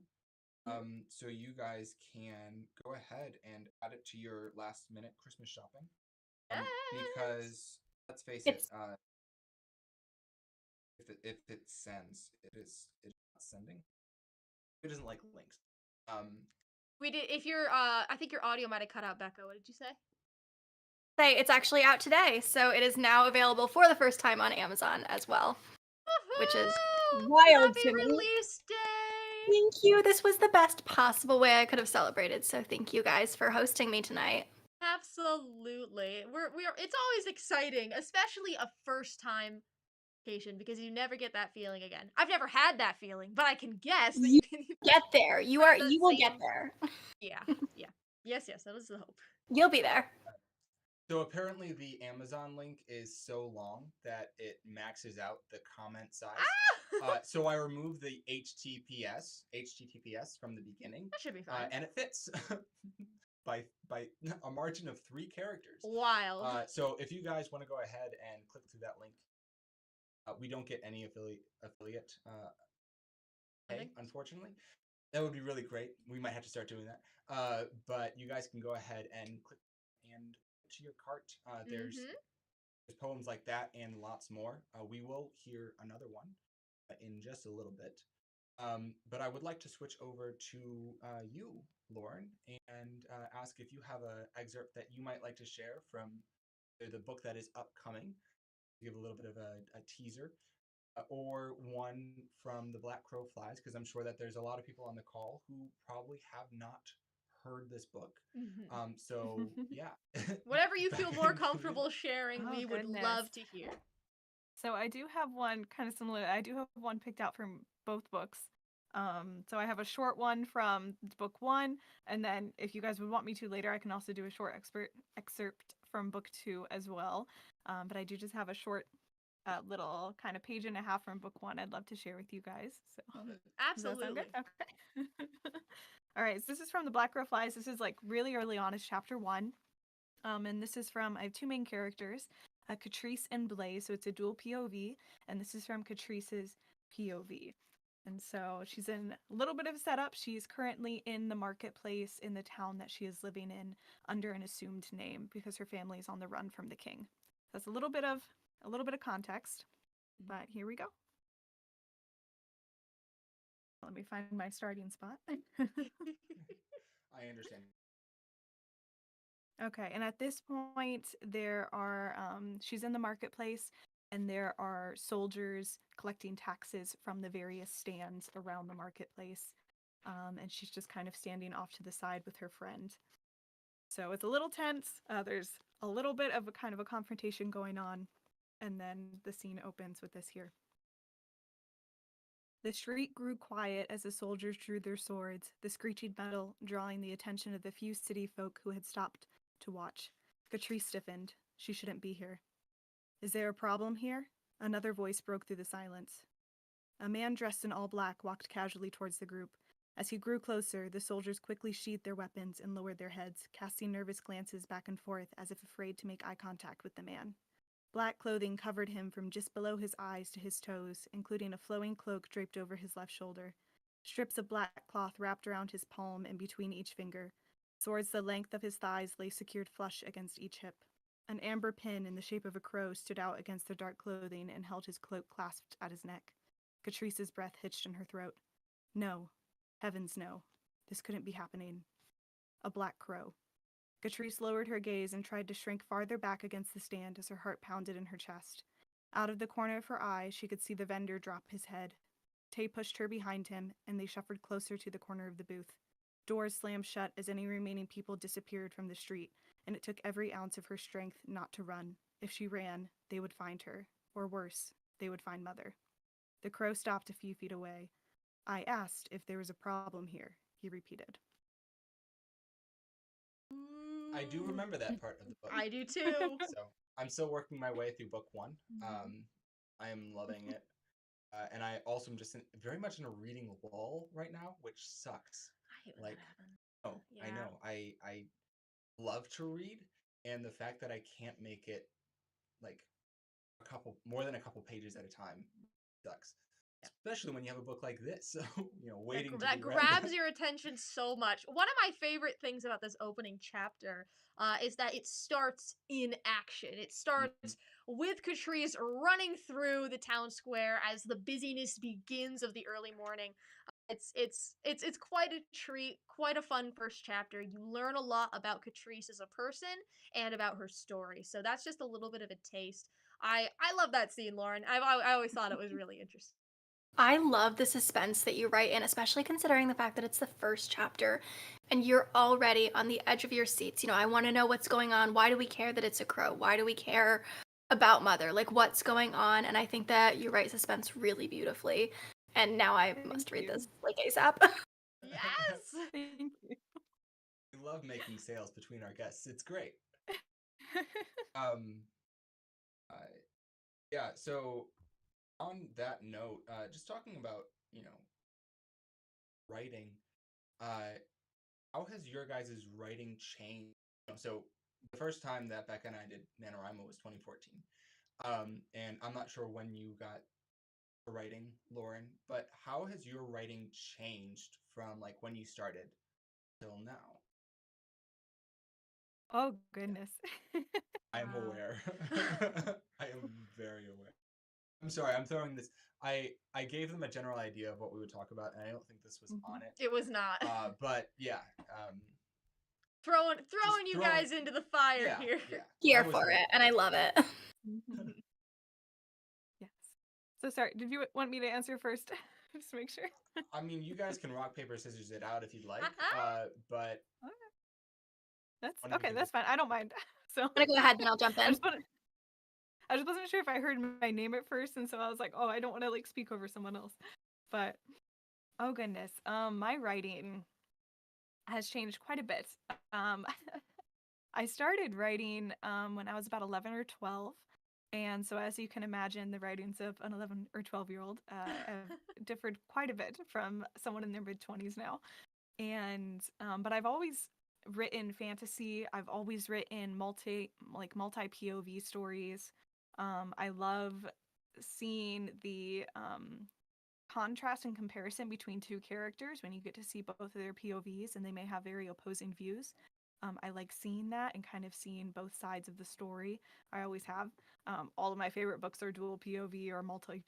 So you guys can go ahead and add it to your last minute Christmas shopping. Because let's face it, if it sends, it's not sending. It doesn't like links. We did. If you're, I think your audio might have cut out, Becca. What did you say? It's actually out today, so it is now available for the first time on Amazon as well, which is wild Happy to me. release day! Thank you. This was the best possible way I could have celebrated. So thank you guys for hosting me tonight. Absolutely. We are it's always exciting, especially a first time occasion because you never get that feeling again. I've never had that feeling, but I can guess that You you can get there. You have are. that You will get same there. yeah. Yeah. Yes, that is the hope. You'll be there. So apparently the Amazon link is so long that it maxes out the comment size. So I removed the HTTPS from the beginning, That should be fine. and it fits by a margin of 3 characters. Wild. So if you guys want to go ahead and click through that link, we don't get any affiliate pay, unfortunately. That would be really great. We might have to start doing that. But you guys can go ahead and click and to your cart. There's poems like that and lots more. We will hear another one in just a little bit. But I would like to switch over to you, Lauren, and ask if you have an excerpt that you might like to share from the book that is upcoming. Give a little bit of a teaser. Or one from The Black Crow Flies, because I'm sure that there's a lot of people on the call who probably have not heard this book. So yeah. Whatever you feel more comfortable sharing, we would love to hear. So I do have one kind of similar. I do have one picked out from both books. So I have a short one from book 1, and then if you guys would want me to later, I can also do a short excerpt from book 2 as well. But I do just have a short little kind of page and a half from book 1 I'd love to share with you guys. So Absolutely. Okay. All right, so this is from The Black Crow Flies. This is like really early on. It's chapter 1. And this is from, I have 2 main characters, Catrice and Blaze. So it's a dual POV, and this is from Catrice's POV. And so she's in a little bit of a setup. She's currently in the marketplace in the town that she is living in under an assumed name because her family is on the run from the king. That's a little bit of context, but here we go. Let me find my starting spot. I understand. Okay, and at this point, there are, she's in the marketplace, and there are soldiers collecting taxes from the various stands around the marketplace, and she's just kind of standing off to the side with her friend. So it's a little tense. There's a little bit of a kind of a confrontation going on, and then the scene opens with this here. The shriek grew quiet as the soldiers drew their swords, the screeching metal drawing the attention of the few city folk who had stopped to watch. Catrice stiffened. She shouldn't be here. Is there a problem here? Another voice broke through the silence. A man dressed in all black walked casually towards the group. As he grew closer, the soldiers quickly sheathed their weapons and lowered their heads, casting nervous glances back and forth as if afraid to make eye contact with the man. Black clothing covered him from just below his eyes to his toes, including a flowing cloak draped over his left shoulder. Strips of black cloth wrapped around his palm and between each finger. Swords the length of his thighs lay secured flush against each hip. An amber pin in the shape of a crow stood out against the dark clothing and held his cloak clasped at his neck. Catrice's breath hitched in her throat. No. Heavens no. This couldn't be happening. A black crow. Catrice lowered her gaze and tried to shrink farther back against the stand as her heart pounded in her chest. Out of the corner of her eye, she could see the vendor drop his head. Tay pushed her behind him, and they shuffled closer to the corner of the booth. Doors slammed shut as any remaining people disappeared from the street, and it took every ounce of her strength not to run. If she ran, they would find her. Or worse, they would find Mother. The crow stopped a few feet away. I asked if there was a problem here, he repeated. I do remember that part of the book. I do too. So I'm still working my way through book 1. I am loving it. And I also am just very much in a reading lull right now, which sucks. I hate when that happens. Yeah. I know. I love to read, and the fact that I can't make it like more than a couple pages at a time sucks. Yeah. Especially when you have a book like this, so waiting to that be read. grabs your attention so much. One of my favorite things about this opening chapter is that it starts in action. It starts with Catrice running through the town square as the busyness begins of the early morning. It's quite a treat, quite a fun first chapter. You learn a lot about Catrice as a person and about her story. So that's just a little bit of a taste. I love that scene, Lauren. I always thought it was really interesting. I love the suspense that you write in, especially considering the fact that it's the first chapter and you're already on the edge of your seats. You know, I want to know what's going on. Why do we care that it's a crow? Why do we care about Mother? Like, what's going on? And I think that you write suspense really beautifully. And now I must read you. this like ASAP. Yes. Thank you. We love making sales between our guests. It's great. Um, uh, yeah. So on that note, just talking about writing. How has your guys' writing changed? So the first time that Becca and I did NaNoWriMo was 2014. And I'm not sure when you got writing, Lauren, but how has your writing changed from like when you started till now? Oh goodness. I am Wow. aware. I am very aware. I'm sorry, I'm throwing this. I gave them a general idea of what we would talk about, and I don't think this was on it. It was not. But yeah, throwing just you throwing. guys into the fire Yeah, here. yeah. Here I was for ready. it, and I love it. Yes. So sorry, did you want me to answer first? Just to make sure. I mean, you guys can rock paper scissors it out if you'd like, but That's one of you okay, can that's just fine. I don't mind. So I'm gonna go ahead and I'll jump I in. just wasn't sure if I heard my name at first, and so I was like, oh, I don't want to like speak over someone else. But oh goodness, my writing has changed quite a bit. Um, I started writing when I was about 11 or 12. And so, as you can imagine, the writings of an 11 or 12-year-old have differed quite a bit from someone in their mid 20s now. And but I've always written fantasy. I've always written multi POV stories. I love seeing the contrast and comparison between two characters when you get to see both of their POVs and they may have very opposing views. I like seeing that and kind of seeing both sides of the story. I always have. All of my favorite books are dual POV or multi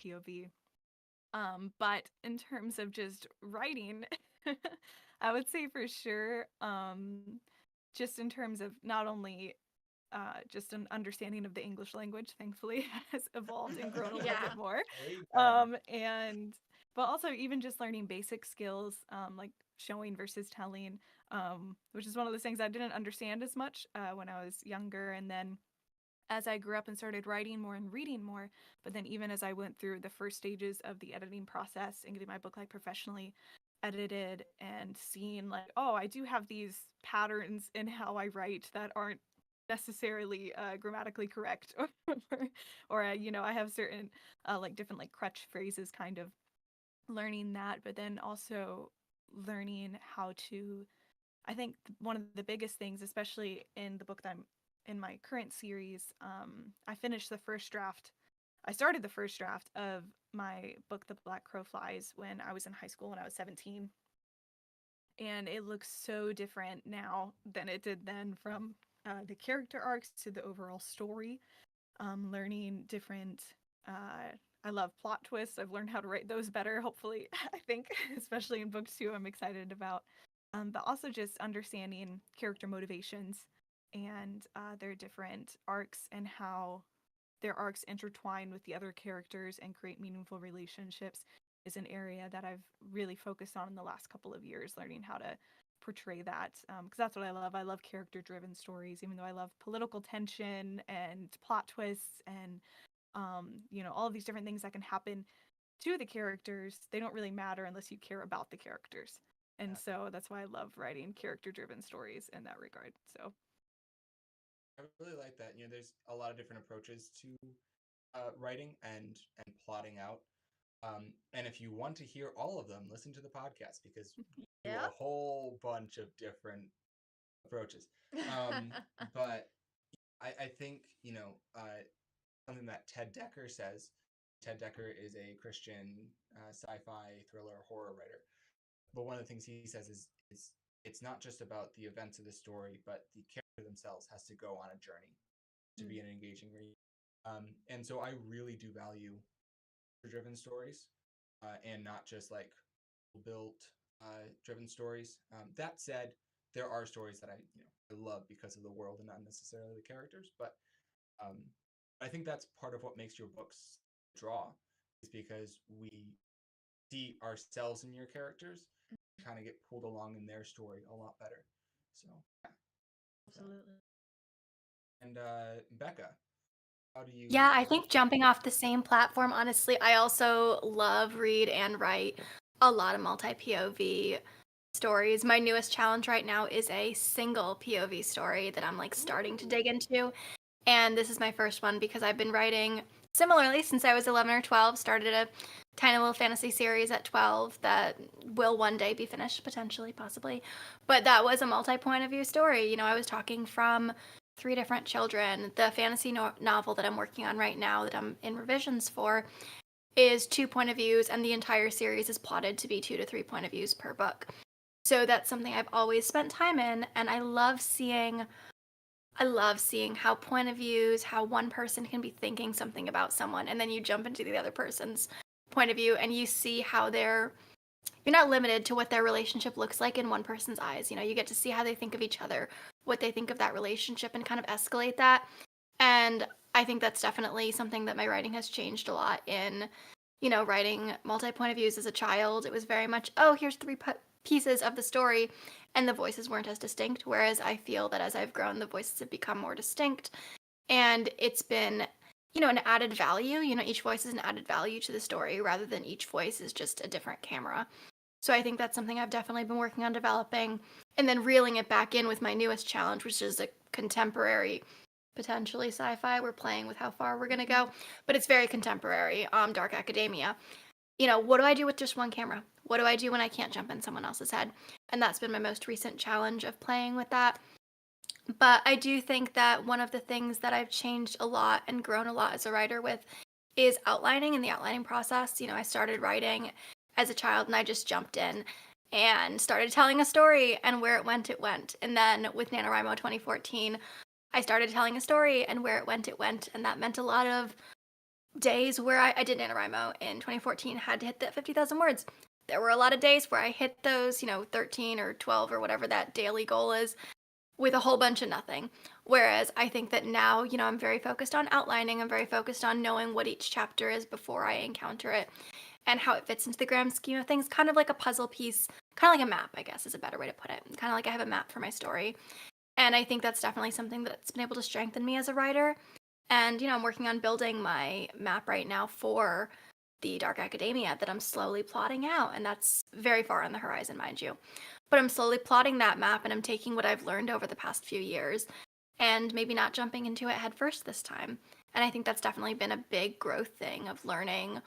POV. But in terms of just writing, I would say for sure, just in terms of not only just an understanding of the English language, thankfully, has evolved and grown a little Yeah. bit more. Amen. And but also even just learning basic skills, like showing versus telling, which is one of those things I didn't understand as much when I was younger, and then as I grew up and started writing more and reading more, but then even as I went through the first stages of the editing process and getting my book like professionally edited and seeing like, oh, I do have these patterns in how I write that aren't necessarily grammatically correct or I have certain like different like crutch phrases, kind of learning that, but then also learning how to, I think one of the biggest things, especially in the book that I'm in my current series, I finished the first draft. I started the first draft of my book, The Black Crow Flies, when I was in high school when I was 17. And it looks so different now than it did then, from the character arcs to the overall story. Learning different, I love plot twists. I've learned how to write those better, hopefully, I think, especially in book 2, I'm excited about. But also just understanding character motivations and their different arcs and how their arcs intertwine with the other characters and create meaningful relationships is an area that I've really focused on in the last couple of years, learning how to portray that, because that's what I love. I love character driven stories, even though I love political tension and plot twists and all of these different things that can happen to the characters. They don't really matter unless you care about the characters. And so that's why I love writing character driven stories in that regard. So I really like that. There's a lot of different approaches to writing and plotting out. And if you want to hear all of them, listen to the podcast because we do Yeah. a whole bunch of different approaches. But I think, something that Ted Decker says. Ted Decker is a Christian sci-fi thriller horror writer. But one of the things he says is it's not just about the events of the story, but the character themselves has to go on a journey to be an engaging read. And so I really do value driven stories and not just like built driven stories. That said, there are stories that I love because of the world and not necessarily the characters, but I think that's part of what makes your books draw is because we see ourselves in your characters, kind of get pulled along in their story a lot better. So, yeah. Absolutely. And Becca, how do you? Yeah, I think jumping off the same platform, honestly, I also love, read, and write a lot of multi POV stories. My newest challenge right now is a single POV story that I'm like starting to dig into. And this is my first one because I've been writing similarly since I was 11 or 12. Started a tiny little fantasy series at 12 that will one day be finished, potentially, possibly. But that was a multi point of view story. You know, I was talking from 3 different children. The fantasy novel that I'm working on right now, that I'm in revisions for, is 2 point of views, and the entire series is plotted to be 2 to 3 point of views per book. So that's something I've always spent time in, and I love seeing how point of views, how one person can be thinking something about someone, and then you jump into the other person's point of view and you see how you're not limited to what their relationship looks like in one person's eyes. You know, you get to see how they think of each other, what they think of that relationship, and kind of escalate that. And I think that's definitely something that my writing has changed a lot in, you know, writing multi-point of views as a child. It was very much, oh, here's 3 pieces of the story, and the voices weren't as distinct. Whereas I feel that as I've grown, the voices have become more distinct. And it's been, you know, an added value. You know, each voice is an added value to the story rather than each voice is just a different camera. So I think that's something I've definitely been working on developing, and then reeling it back in with my newest challenge, which is a contemporary, potentially sci-fi. We're playing with how far we're going to go, but it's very contemporary, dark academia. You know, what do I do with just one camera? What do I do when I can't jump in someone else's head? And that's been my most recent challenge of playing with that. But I do think that one of the things that I've changed a lot and grown a lot as a writer with is outlining and the outlining process. You know, I started writing as a child and I just jumped in and started telling a story, and where it went, it went. And then with NaNoWriMo 2014, I started telling a story, and where it went, it went. And that meant a lot of days where I did NaNoWriMo in 2014, had to hit that 50,000 words. There were a lot of days where I hit those, you know, 13 or 12 or whatever that daily goal is, with a whole bunch of nothing. Whereas I think that now, you know, I'm very focused on outlining. I'm very focused on knowing what each chapter is before I encounter it and how it fits into the grand scheme of things. Kind of like a puzzle piece, kind of like a map, I guess is a better way to put it. Kind of like I have a map for my story. And I think that's definitely something that's been able to strengthen me as a writer. And, you know, I'm working on building my map right now for the Dark Academia that I'm slowly plotting out. And that's very far on the horizon, mind you. But I'm slowly plotting that map, and I'm taking what I've learned over the past few years and maybe not jumping into it head first this time. And I think that's definitely been a big growth thing of learning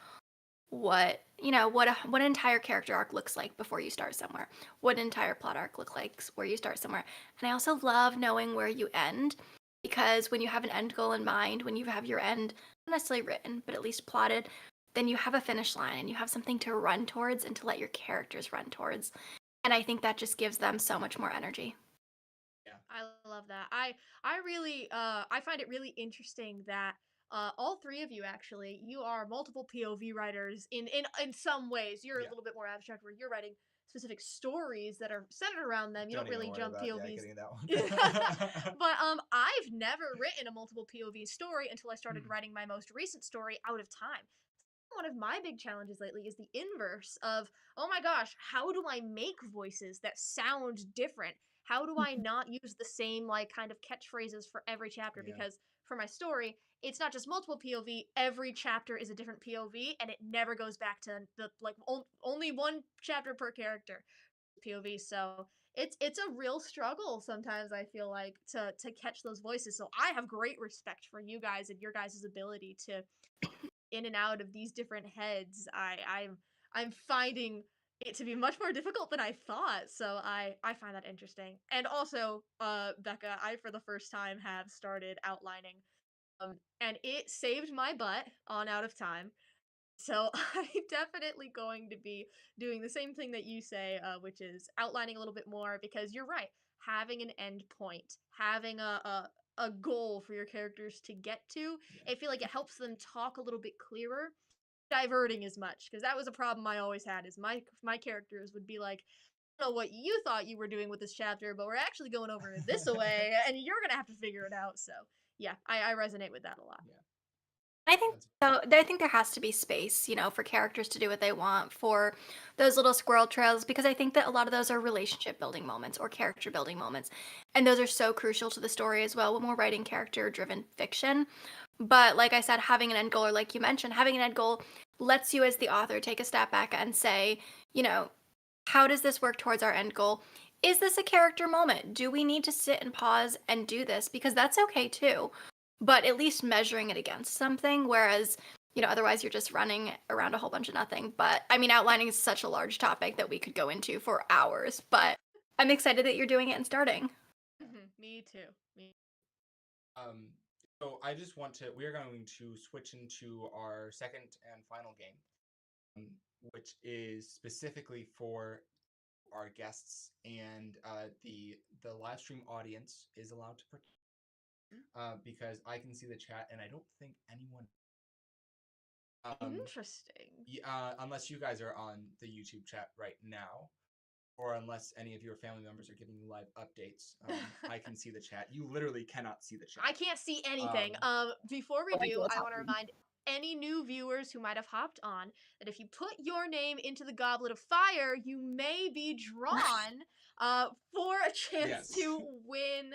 what, you know, what an entire character arc looks like before you start somewhere, what an entire plot arc looks like where you start somewhere. And I also love knowing where you end, because when you have an end goal in mind, when you have your end not necessarily written but at least plotted, then you have a finish line and you have something to run towards and to let your characters run towards. And I think that just gives them so much more energy. Yeah. I love that. I really I find it really interesting that all 3 of you actually, you are multiple POV writers in some ways. You're a Yeah. little bit more abstract where you're writing specific stories that are centered around them. You don't even really worry jump about POVs. getting that one. But I've never written a multiple POV story until I started writing my most recent story, Out of Time. One of my big challenges lately is the inverse of, oh my gosh, how do I make voices that sound different? How do I not use the same like kind of catchphrases for every chapter? Yeah. Because for my story, it's not just multiple POV, every chapter is a different POV, and it never goes back to the like only one chapter per character POV. So it's a real struggle sometimes, I feel like, to catch those voices. So I have great respect for you guys and your guys' ability to in and out of these different heads. I'm finding it to be much more difficult than I thought. So I find that interesting. And also, Becca, I for the first time have started outlining. And it saved my butt on Out of Time. So I'm definitely going to be doing the same thing that you say, which is outlining a little bit more, because you're right. Having an end point, having a goal for your characters to get to, Yeah. I feel like it helps them talk a little bit clearer, diverting as much, because that was a problem I always had. Is my characters would be like, I don't know what you thought you were doing with this chapter, but we're actually going over this away, and you're gonna have to figure it out. So yeah, I resonate with that a lot. Yeah. I think so. I think there has to be space, for characters to do what they want, for those little squirrel trails, because I think that a lot of those are relationship building moments or character building moments. And those are so crucial to the story as well when we're writing character driven fiction. But like I said, having an end goal, or like you mentioned, having an end goal lets you as the author take a step back and say, you know, how does this work towards our end goal? Is this a character moment? Do we need to sit and pause and do this? Because that's okay too. But at least measuring it against something, whereas, otherwise you're just running around a whole bunch of nothing. But I mean, outlining is such a large topic that we could go into for hours. But I'm excited that you're doing it and starting. Me too. Me. Um, so I just want to, we're going to switch into our second and final game, which is specifically for our guests, and the live stream audience is allowed to participate because I can see the chat, and I don't think anyone. Interesting. Unless you guys are on the YouTube chat right now, or unless any of your family members are giving you live updates, I can see the chat. You literally cannot see the chat. I can't see anything. Before we do, I want to remind any new viewers who might have hopped on that if you put your name into the Goblet of Fire, you may be drawn for a chance to win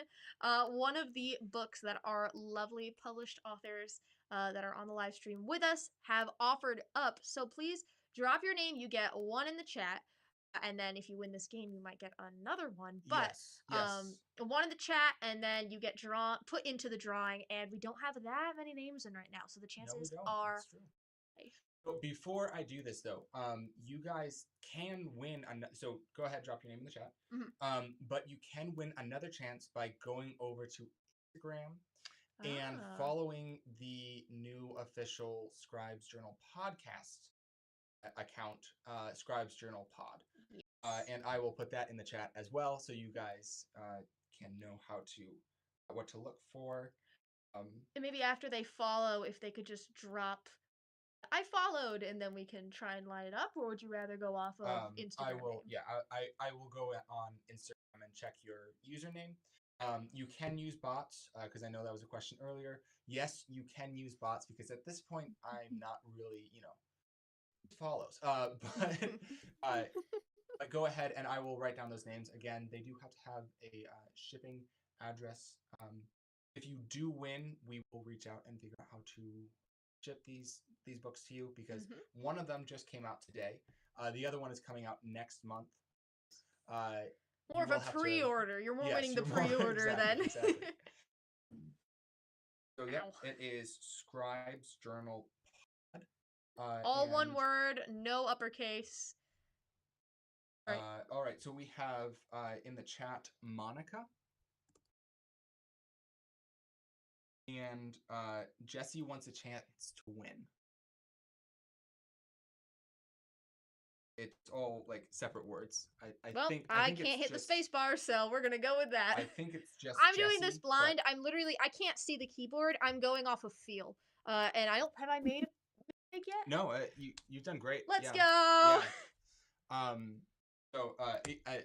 one of the books that our lovely published authors that are on the live stream with us have offered up. So please drop your name. You get one in the chat. And then if you win this game, you might get another one. But yes. One in the chat, and then you get put into the drawing. And we don't have that many names in right now, so the chances are. That's true. But before I do this, though, you guys can win. So go ahead, drop your name in the chat. But you can win another chance by going over to Instagram and following the new official Scribes Journal podcast account, scribesjournalpod. And I will put that in the chat as well, so you guys can know what to look for. And maybe after they follow, if they could just drop, I followed, and then we can try and line it up. Or would you rather go off of Instagram? I will. Yeah, I will go on Instagram and check your username. You can use bots because I know that was a question earlier. Yes, you can use bots because at this point I'm not really, follows. But go ahead and I will write down those names. Again, they do have to have a shipping address. If you do win, we will reach out and figure out how to ship these books to you because one of them just came out today. The other one is coming out next month. More of a pre-order. You're more winning the pre-order then. Exactly. So yeah, it is Scribes Journal Pod. All one word, no uppercase. All right, so we have in the chat Monica and Jesse wants a chance to win. It's all like separate words. I can't hit the space bar, so we're gonna go with that. I think it's just. I'm doing this blind. I'm literally, I can't see the keyboard. I'm going off of feel. And I don't have I made a yet? No, you've done great. Let's go. Yeah. So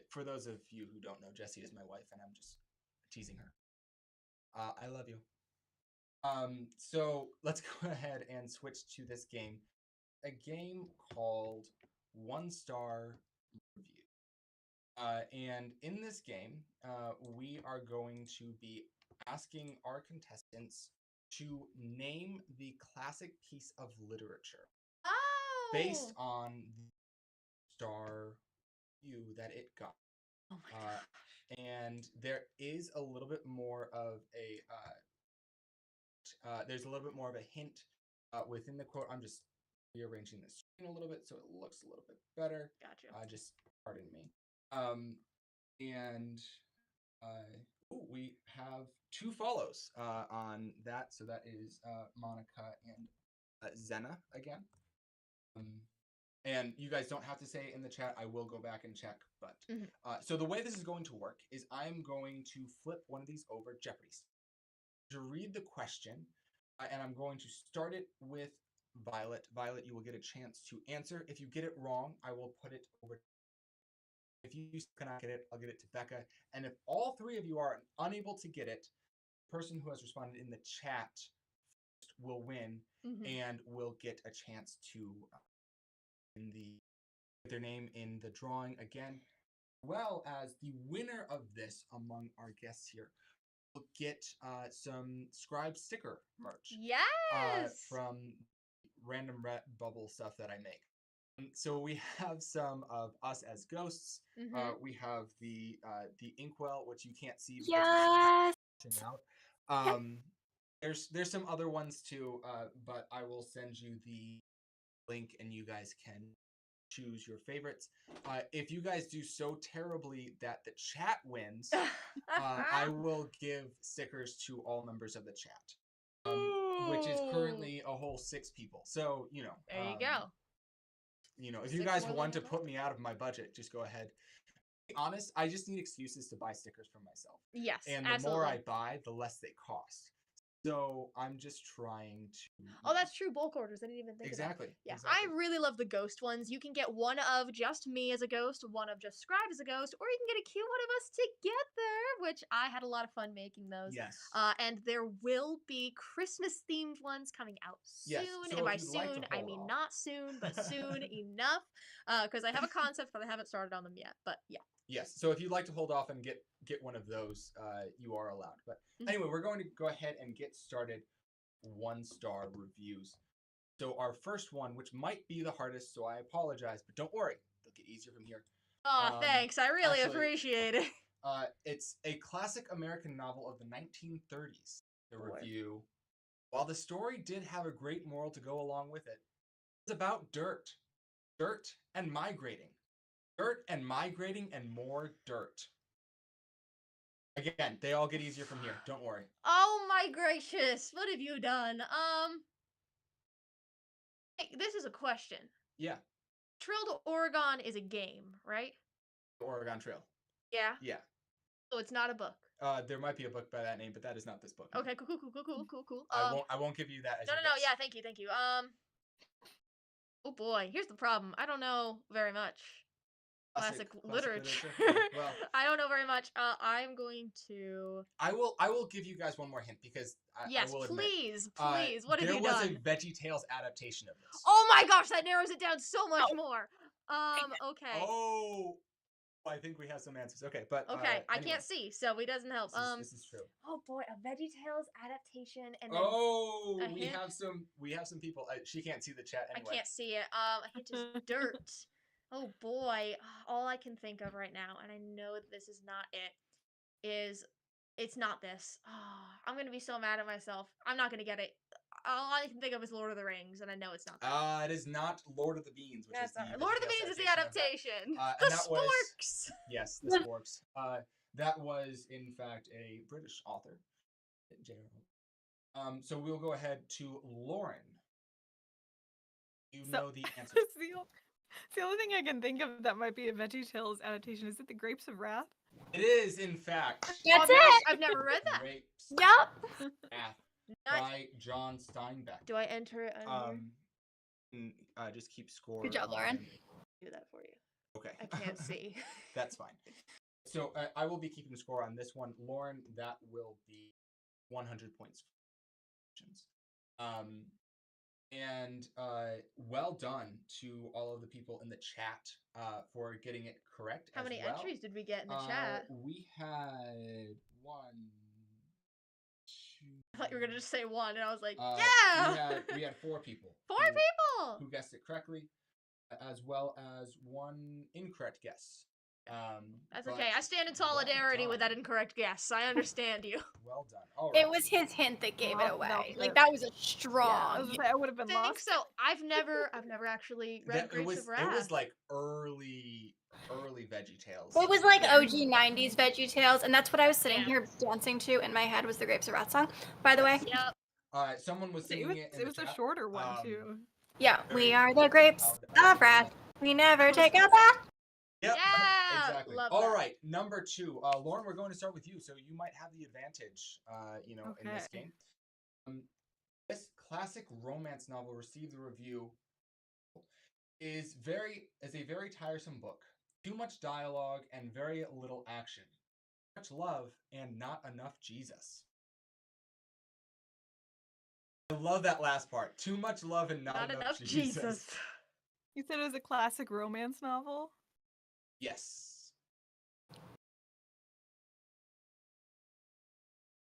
for those of you who don't know, Jessie is my wife, and I'm just teasing her. I love you. So let's go ahead and switch to this game, a game called One Star Review. And in this game, we are going to be asking our contestants to name the classic piece of literature based on the star review that it got. Oh my gosh. And there is a little bit more of there's a little bit more of a hint within the quote. I'm just rearranging the screen a little bit so it looks a little bit better. Gotcha. Just pardon me. We have 2 follows on that. So that is Monica and Zena again. And you guys don't have to say it in the chat. I will go back and check. But so the way this is going to work is I'm going to flip one of these over, Jeopardy, to read the question, and I'm going to start it with Violet. Violet, you will get a chance to answer. If you get it wrong, I will put it over. If you cannot get it, I'll get it to Becca. And if all 3 of you are unable to get it, the person who has responded in the chat will win and will get a chance to get their name in the drawing again, as well as the winner of this among our guests here will get some Scribe sticker merch. Yes. From random bubble stuff that I make. So we have some of us as ghosts. We have the inkwell, which you can't see because Yes. it's out. There's some other ones too, but I will send you the link and you guys can choose your favorites. If you guys do so terribly that the chat wins, I will give stickers to all members of the chat, which is currently a whole 6 people. So, you know. There you go. You know, if you guys want to put me out of my budget, just go ahead. To be honest, I just need excuses to buy stickers for myself. Yes, and the more I buy, the less they cost. So I'm just trying to. Oh, that's true. Bulk orders. I didn't even think of that. Yeah, exactly. I really love the ghost ones. You can get one of just me as a ghost, one of just Scribe as a ghost, or you can get a cute one of us together, which I had a lot of fun making those. Yes. And there will be Christmas themed ones coming out soon. Yes. So and by soon, I mean not soon, but soon enough. Because I have a concept, but I haven't started on them yet. But yeah. Yes. So if you'd like to hold off and get one of those, you are allowed. But anyway, we're going to go ahead and get started. 1-star reviews. So our first one, which might be the hardest, so I apologize, but don't worry, they'll get easier from here. Oh, thanks. I really appreciate it. It's a classic American novel of the 1930s. The review, while the story did have a great moral to go along with it, it's about dirt and migrating. Dirt and migrating and more dirt. Again, they all get easier from here. Don't worry. Oh my gracious. What have you done? Hey, this is a question. Yeah. Trail to Oregon is a game, right? Oregon Trail. Yeah? Yeah. So it's not a book. There might be a book by that name, but that is not this book. Okay, cool. I won't give you that as No, yeah, thank you. Oh boy, here's the problem. I don't know very much. Classic literature. Well, I don't know very much. I'm going to. I will give you guys one more hint because yes, I will admit, please. What have you done? There was a VeggieTales adaptation of this. Oh my gosh, that narrows it down so much more. Okay. Oh, I think we have some answers. Okay, but okay, I anyway. can't see, so it doesn't help. This is true. Oh boy, a VeggieTales adaptation, and then we have some people. She can't see the chat anyway. I can't see it. A hint is dirt. Oh boy, all I can think of right now, and I know that this is not it, is it's not this. Oh, I'm gonna be so mad at myself. I'm not gonna get it. All I can think of is Lord of the Rings, and I know it's not that. It is not Lord of the Beans, which is the Lord of the Beans is the adaptation. The Sporks! Yes, the Sporks. That was, in fact, a British author. So we'll go ahead to Lauren. You know the answer. The only thing I can think of that might be a VeggieTales adaptation is it The Grapes of Wrath? It is, in fact. That's it. I've never read that. Grapes Yep. Wrath by John Steinbeck. Do I enter it on here? Just keep score. Good job, Lauren. Do that for you. Okay. I can't see. That's fine. So I will be keeping score on this one. Lauren, that will be 100 points. And well done to all of the people in the chat for getting it correct. How many entries did we get in the chat? We had 1, 2. I thought you were gonna just say 1, and I was like, yeah. We had 4 people. 4 people who guessed it correctly, as well as 1 incorrect guess. That's okay. I stand in solidarity with that incorrect guess. I understand you. Well done. All right. It was his hint that gave it away. No, Like that was a strong. Yeah, I would have been I think lost. so. I've never actually read Grapes of Wrath. It was like early VeggieTales. It was like OG 90s VeggieTales, and that's what I was sitting here dancing to in my head was the Grapes of Wrath song, by the way. Yep. Someone was singing it. It was a shorter one too. Yeah, we are the Grapes of Wrath. We never take a bath. Yep. Yeah, exactly. love All that. right, number 2. Lauren, we're going to start with you, so you might have the advantage. In this game. This classic romance novel received the review. Is a very tiresome book. Too much dialogue and very little action. Much love and not enough Jesus. I love that last part. Too much love and not enough Jesus. You said it was a classic romance novel? Yes.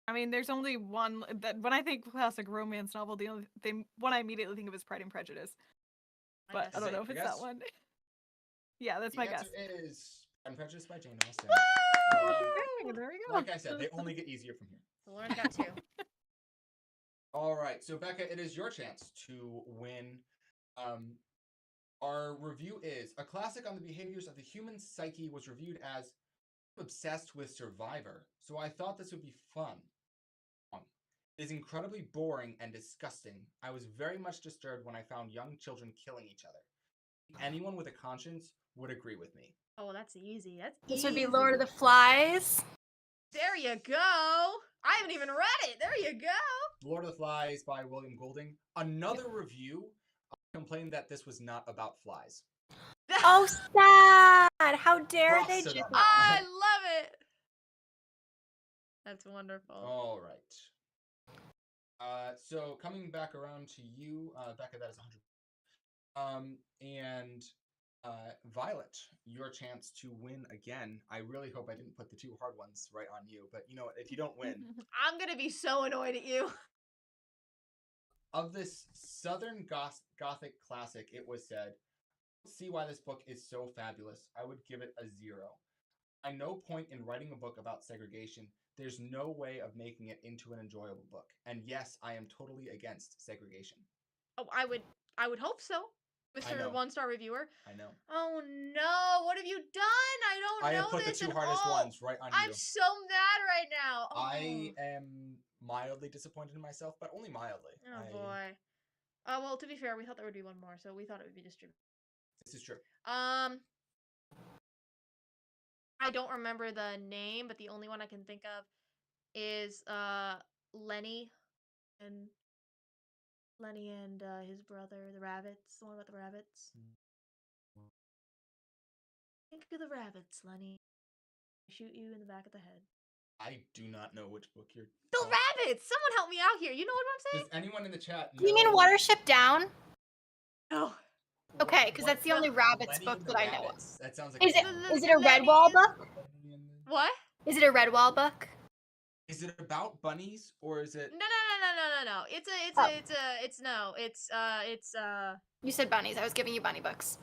I mean, there's only one that when I think classic romance novel, the only one I immediately think of is Pride and Prejudice. But I don't know if it's that one. Yeah, that's my guess. The answer is Pride and Prejudice by Jane Austen. Woo! There we go. Like I said, they only get easier from here. So Lauren got 2. All right, so Becca, it is your chance to win. Our review is a classic on the behaviors of the human psyche was reviewed as obsessed with Survivor, so I thought this would be fun. It is incredibly boring and disgusting. I was very much disturbed when I found young children killing each other. Anyone with a conscience would agree with me. Oh, that's easy. This would be Lord of the Flies. There you go. I haven't even read it. There you go. Lord of the Flies by William Golding. Another review complained that this was not about flies. Oh, sad! How dare they just... I love it. That's wonderful. All right. So coming back around to you, Becca, that is 100. And Violet, your chance to win again. I really hope I didn't put the 2 hard ones right on you, but you know what? If you don't win, I'm gonna be so annoyed at you. Of this Southern Gothic classic, it was said, I don't see why this book is so fabulous. I would give it a 0. I no point in writing a book about segregation. There's no way of making it into an enjoyable book. And yes, I am totally against segregation. Oh, I would hope so, Mr. 1-star reviewer. I know. Oh no, what have you done? I don't know this. I have put the 2 hardest ones right on you. I'm so mad right now. Oh. I am mildly disappointed in myself, but only mildly. Oh boy. Well, to be fair, we thought there would be one more, so we thought it would be distributed. This is true. I don't remember the name, but the only one I can think of is Lenny and his brother, the rabbits. The one about the rabbits. Think of the rabbits, Lenny. Shoot you in the back of the head. I do not know which book you're... The rabbits! Someone help me out here. You know what I'm saying? Does anyone in the chat know... You mean Watership Down? No. Okay, because that's the only rabbits book that I know of. That sounds like Is it a Redwall book? What? Is it a Redwall book? Is it about bunnies or is it? No. It's You said bunnies. I was giving you bunny books.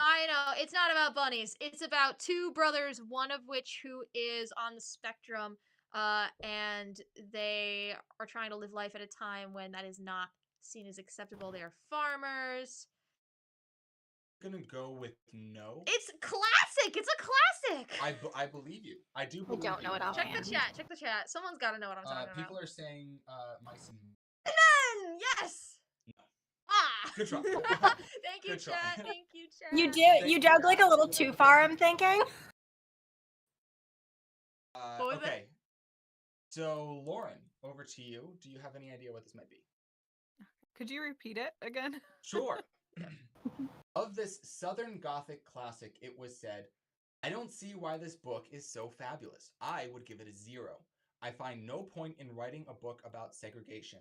I know, it's not about bunnies. It's about 2 brothers, one of which who is on the spectrum, and they are trying to live life at a time when that is not seen as acceptable. They are farmers. I'm gonna go with no. It's classic. It's a classic. I believe you. I do believe I don't know you. it all. Check the chat. Check the chat. Someone's got to know what I'm talking about. People are saying mice and... Yes. No. Ah. Good try. Thank you, Good try. chat. Thank you, chat. You dug like a little too far, I'm thinking. Okay. So Lauren, over to you. Do you have any idea what this might be? Could you repeat it again? Sure. Of this Southern Gothic classic, it was said, I don't see why this book is so fabulous. I would give it a 0. I find no point in writing a book about segregation.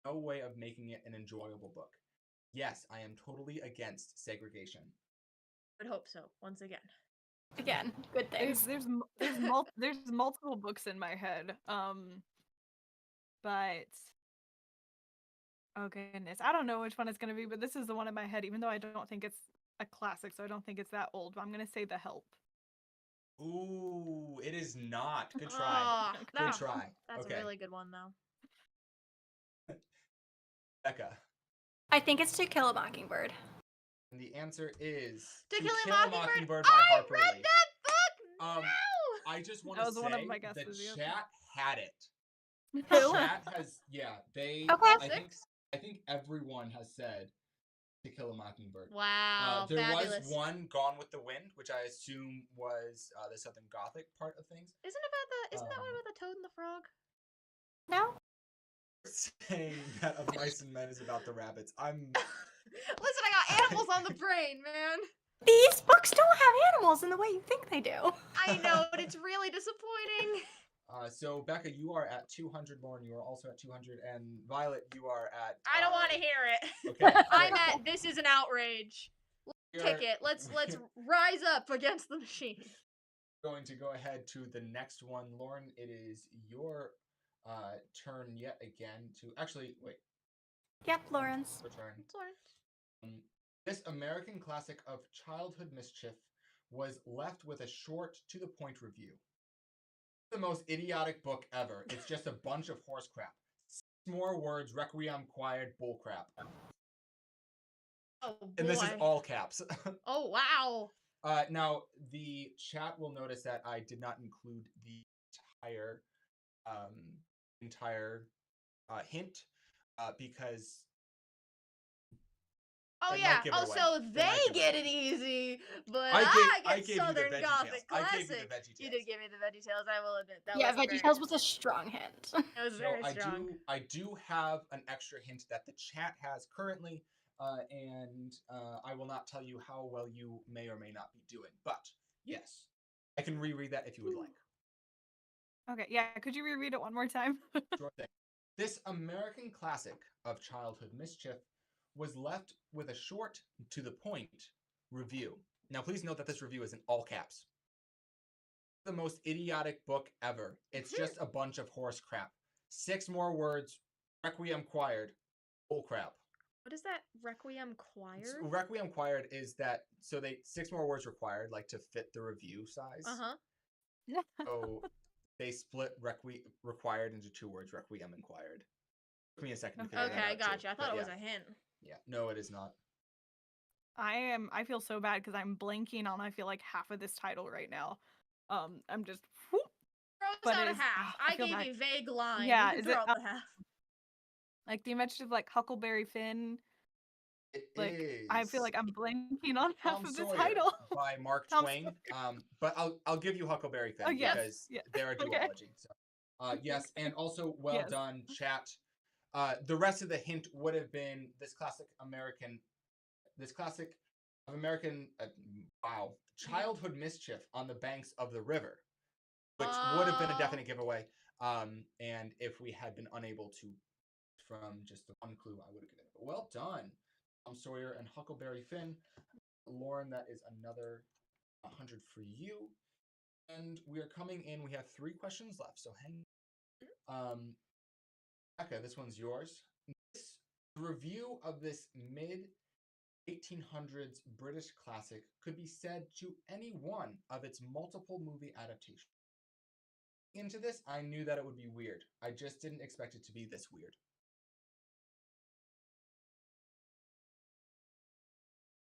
No way of making it an enjoyable book. Yes, I am totally against segregation. I would hope so, once again. Again, good things. There's multiple books in my head. But oh goodness, I don't know which one it's gonna be, but this is the one in my head, even though I don't think it's a classic, so I don't think it's that old, but I'm gonna say The Help. Ooh, it is not. Good try. Good try. That's a really good one, though. Becca. I think it's To Kill a Mockingbird. And the answer is To Kill a Mockingbird. by I Harper read Lee. that book! No! I just want That to was say one of my the guesses, yeah. chat had it. Who? Chat has, they. Okay. I think everyone has said To Kill a Mockingbird. Wow, there fabulous. was one, Gone with the Wind, which I assume was the Southern Gothic part of things. Isn't that one about the Toad and the Frog? No? Saying that Of Mice and Men is about the rabbits. Listen, I got animals on the brain, man. These books don't have animals in the way you think they do. I know, but it's really disappointing. So Becca, you are at 200. Lauren, you are also at 200, and Violet, you are at. I don't want to hear it. Okay, I'm great. at. This is an outrage. We're Ticket. Let's rise up against the machine. going to go ahead to the next one. Lauren, it is your turn yet again to actually wait. Yep, Lawrence. Your turn. Sorry. This American classic of childhood mischief was left with a short, to-the-point review. The most idiotic book ever. It's just a bunch of horse crap. 6 more words, requiem, quiet, bull crap. Oh boy. And this is all caps. Oh wow. Now, the chat will notice that I did not include the entire hint because Oh it yeah. might give it Oh, away. so It they might give it get away. it easy, but I I gave get you the Southern Veggie Gothic Tales. I gave you classic. the Veggie You Tales. did give me the VeggieTales. I will admit that. Yeah, was very VeggieTales good. was a strong hint. It was So very strong. I do have an extra hint that the chat has currently, and I will not tell you how well you may or may not be doing. But yes, I can reread that if you would like. Okay, yeah. Could you reread it one more time? Sure thing. This American classic of childhood mischief was left with a short, to-the-point review. Now, please note that this review is in all caps. The most idiotic book ever. It's just a bunch of horse crap. 6 more words, requiem quired, bull crap. What is that? Requiem choir? Requiem quired is that, so they 6 more words required, like to fit the review size. So they split required into 2 words, requiem and quired. Took me a second to figure that Okay, out gotcha. too, I thought but it was yeah. a hint. Yeah, no, it is not. I feel so bad because I'm blanking on I feel like half of this title right now. I'm just whoop. Throw us But out it a is- half. I I feel gave bad. you vague line. Yeah, You is can it, throw out the half. like the mention of like Huckleberry Finn. It Like is. I feel like I'm blanking on half Tom of the Sawyer title. by Mark Tom Twain. But I'll give you Huckleberry Finn Oh, yes. because Yeah. they're a Okay. duology. So, yes, and also well Yes. done, chat. The rest of the hint would have been this classic of American childhood mischief on the banks of the river, which would have been a definite giveaway. And if we had been unable to, from just the one clue, I would have given it. But well done, Tom Sawyer and Huckleberry Finn. Lauren, that is another 100 for you. And we are coming in. We have 3 questions left, so hang on. Becca, this one's yours. The review of this mid-1800s British classic could be said to any one of its multiple movie adaptations. Into this, I knew that it would be weird. I just didn't expect it to be this weird.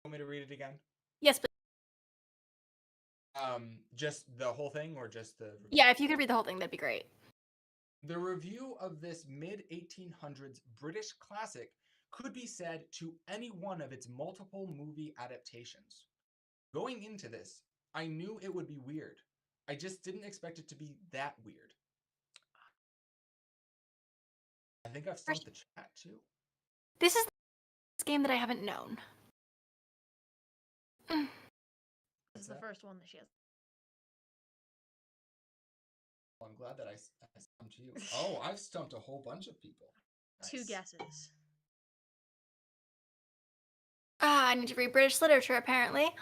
Want me to read it again? Yes, but Just the whole thing or just the review? yeah, if you could read the whole thing, that'd be great. The review of this mid-1800s British classic could be said to any one of its multiple movie adaptations. Going into this, I knew it would be weird. I just didn't expect it to be that weird. I think I've stumped the chat too. This is the game that I haven't known. This is the first one that she has. Well, I'm glad that I stumped you. Oh, I've stumped a whole bunch of people. Nice. 2 guesses. I need to read British literature, apparently. I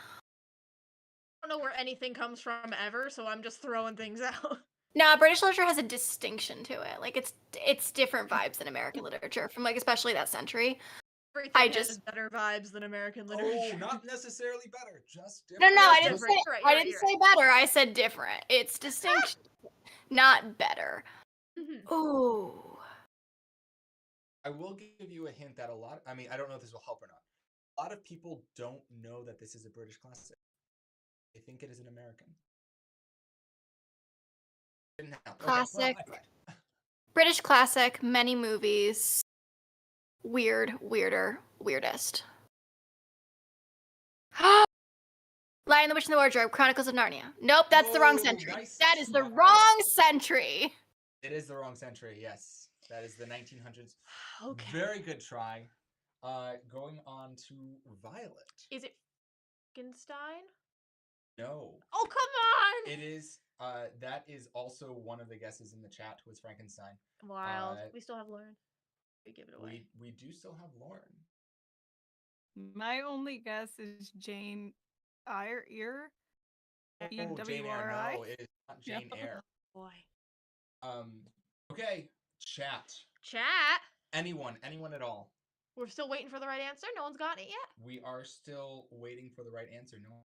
don't know where anything comes from ever, so I'm just throwing things out. No, British literature has a distinction to it. Like it's different vibes than American literature from like especially that century. Everything has better vibes than American literature. Oh, not necessarily better, just No, different. no, I didn't different. say You're right, I you're didn't right, say better. I said different. It's distinction, not better. Ooh. I will give you a hint that I don't know if this will help or not. A lot of people don't know that this is a British classic. They think it is an American. Didn't help. Classic. Okay, well, I tried. British classic, many movies. Weird, weirder, weirdest. Lion, the Witch, and the Wardrobe, Chronicles of Narnia. Nope, that's the wrong Oh, century. nice That is the try. wrong century. It is the wrong century, yes. That is the 1900s. Okay. Very good try. Going on to Violet. Is it Frankenstein? No. Oh, come on! It is that is also one of the guesses in the chat was Frankenstein. Wild. We still have Lauren. We give it away. We do still have Lauren. My only guess is Jane Eyre. Oh, Jane Eyre. No, it is not Jane Eyre. Boy. Okay, chat. Chat. Anyone at all. We're still waiting for the right answer. No one's gotten it yet. We are still waiting for the right answer. No.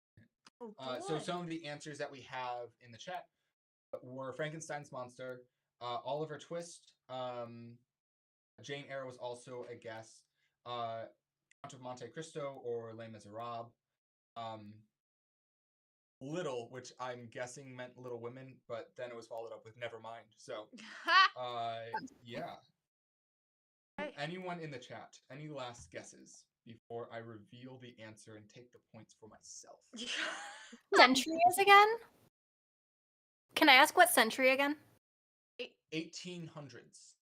Oh, so some of the answers that we have in the chat were Frankenstein's monster, Oliver Twist, Jane Eyre was also a guess, Count of Monte Cristo or Les Miserables, Little, which I'm guessing meant Little Women, but then it was followed up with Nevermind. So, yeah. Anyone in the chat? Any last guesses before I reveal the answer and take the points for myself? Century is again? Can I ask what century again? 1800s.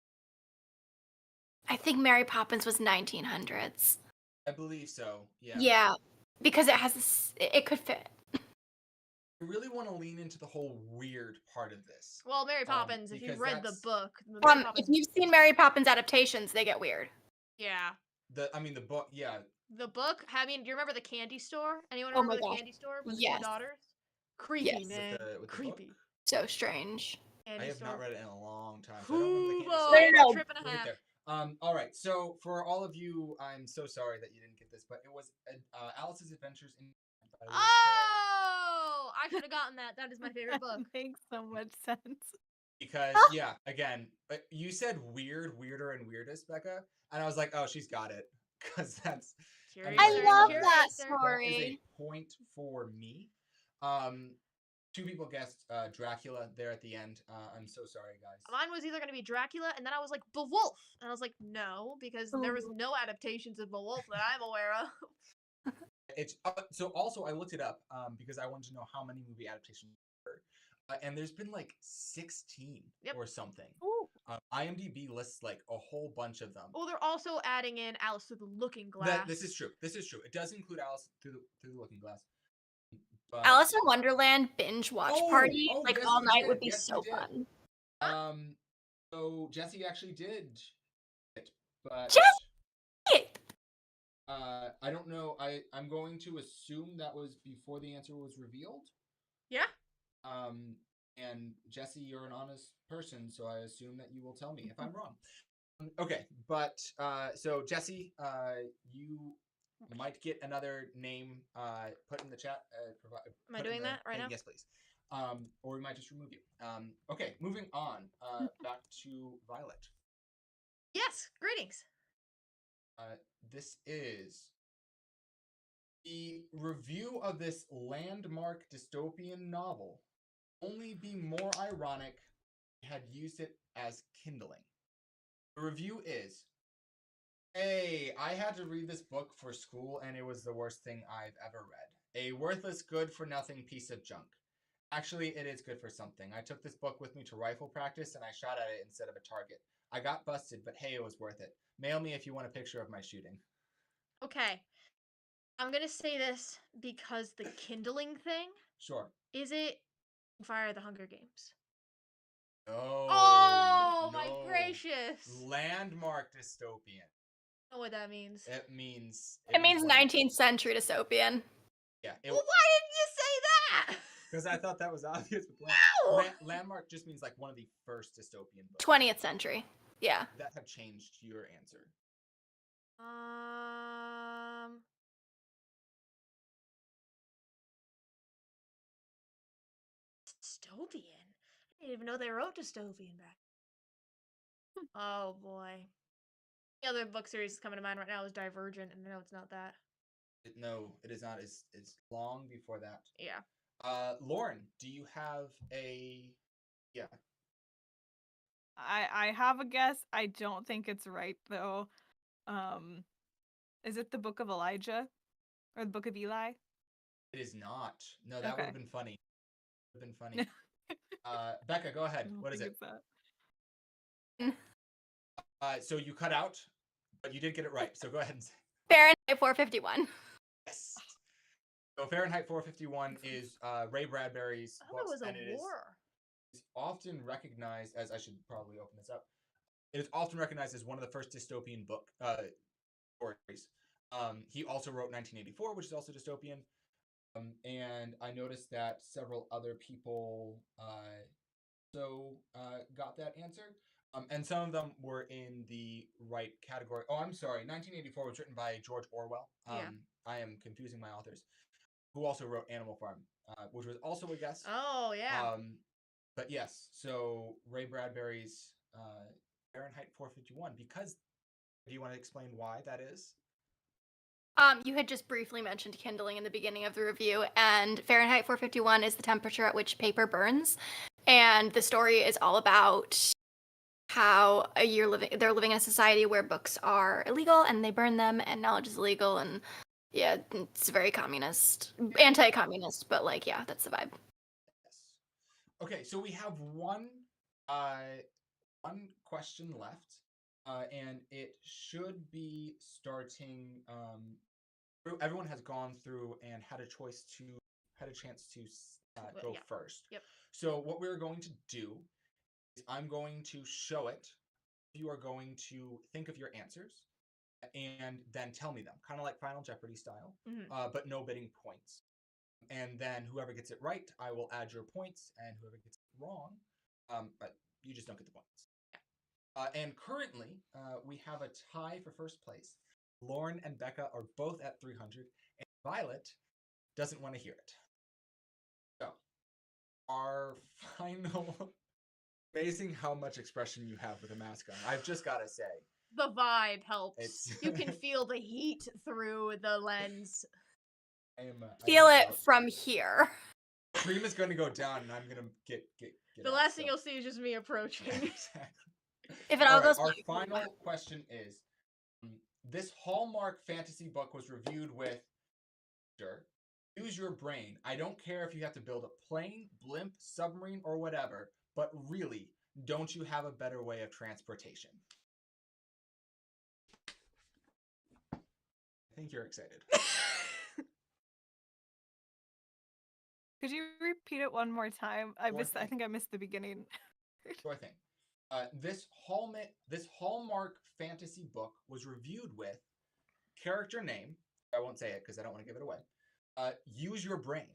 I think Mary Poppins was 1900s. I believe so. Yeah. Yeah, because it has this, it could fit. I really want to lean into the whole weird part of this. Well, Mary Poppins, if you've read the book. If you've seen Mary Poppins adaptations, they get weird. Yeah. The book, yeah. The book, do you remember the candy store? Anyone remember the candy store with the two daughters? Creepy, man. With the Creepy. book? So strange. I have not read it in a long time. So I trip and a half. All right. So for all of you, I'm so sorry that you didn't get this, but it was Alice's Adventures in. Oh, I should have gotten that. That is my favorite book. Makes so much sense. Because yeah, again, you said weirder and weirdest, Becca, and I was like, oh, she's got it, because that's. I love that story. That is a point for me. Two people guessed Dracula there at the end. I'm so sorry, guys. Mine was either going to be Dracula, and then I was like, Beowulf. And I was like, no, because there was no adaptations of Beowulf that I'm aware of. It's so also I looked it up because I wanted to know how many movie adaptations there were. And there's been like 16 or something. IMDb lists like a whole bunch of them. Oh, they're also adding in Alice Through the Looking Glass. This is true. It does include Alice Through the Looking Glass. But... Alice in Wonderland binge watch party all night would be so fun. So Jesse actually did it, but Jesse! I don't know. I'm going to assume that was before the answer was revealed. Yeah. And Jesse, you're an honest person, so I assume that you will tell me if I'm wrong. Okay, but so Jesse, you might get another name put in the chat. Am I doing that right now? Yes, please. Or we might just remove you. Okay, moving on. Back to Violet. Yes, greetings. This is the review of this landmark dystopian novel. Only be more ironic if had used it as kindling. The review is, hey, I had to read this book for school and it was the worst thing I've ever read. A worthless, good-for-nothing piece of junk. Actually, it is good for something. I took this book with me to rifle practice and I shot at it instead of a target. I got busted, but hey, it was worth it. Mail me if you want a picture of my shooting. Okay. I'm going to say this because the kindling thing. Sure. Is it Fire the Hunger Games? No. Oh, my gracious. Landmark dystopian. I don't know what that means. It means 19th century dystopian. Yeah. Well, why didn't you say that? Because I thought that was obvious. Landmark just means like one of the first dystopian books. 20th century. Yeah. That have changed your answer. Dystopian? I didn't even know they wrote dystopian back. Oh boy. The other book series coming to mind right now is Divergent, and no, it's not that. No, it is not. It's long before that. Yeah. Lauren, do you have a... Yeah. I have a guess. I don't think it's right though. Is it the Book of Elijah or the Book of Eli? It is not. No, that would have been funny. Would have been funny. Becca, go ahead. What is it? So you cut out, but you did get it right. So go ahead and say. Fahrenheit 451. Yes. So Fahrenheit 451 is Ray Bradbury's I thought it books, was and a war. is often recognized as, I should probably open this up. It is often recognized as one of the first dystopian book stories. He also wrote 1984, which is also dystopian. And I noticed that several other people got that answer. And some of them were in the right category. Oh, I'm sorry. 1984 was written by George Orwell. Yeah. I am confusing my authors. Who also wrote Animal Farm, which was also a guess. Oh, yeah. But yes, so Ray Bradbury's Fahrenheit 451. Because, do you want to explain why that is? You had just briefly mentioned kindling in the beginning of the review, and Fahrenheit 451 is the temperature at which paper burns. And the story is all about how they're living in a society where books are illegal and they burn them, and knowledge is illegal, and yeah, it's very communist, anti-communist, but like, yeah, that's the vibe. Yes. Okay, so we have one question left, and it should be starting. Everyone has gone through and had a chance to go first. Yep. So what we're going to do is I'm going to show it. You are going to think of your answers and then tell me them, kind of like Final Jeopardy style, but no bidding points. And then whoever gets it right, I will add your points, and whoever gets it wrong, but you just don't get the points. And currently, we have a tie for first place. Lauren and Becca are both at 300, and Violet doesn't want to hear it. So, our final... Amazing how much expression you have with a mask on. I've just got to say. The vibe helps. You can feel the heat through the lens. Feel it from here. Cream is going to go down, and I'm going to get the last thing you'll see is just me approaching. Exactly. If it all goes. Our final question is: this Hallmark fantasy book was reviewed with. Use your brain. I don't care if you have to build a plane, blimp, submarine, or whatever. But really, don't you have a better way of transportation? I think you're excited. Could you repeat it one more time? I think I missed the beginning. Sure thing. This Hallmark fantasy book was reviewed with character name. I won't say it because I don't want to give it away. Use your brain.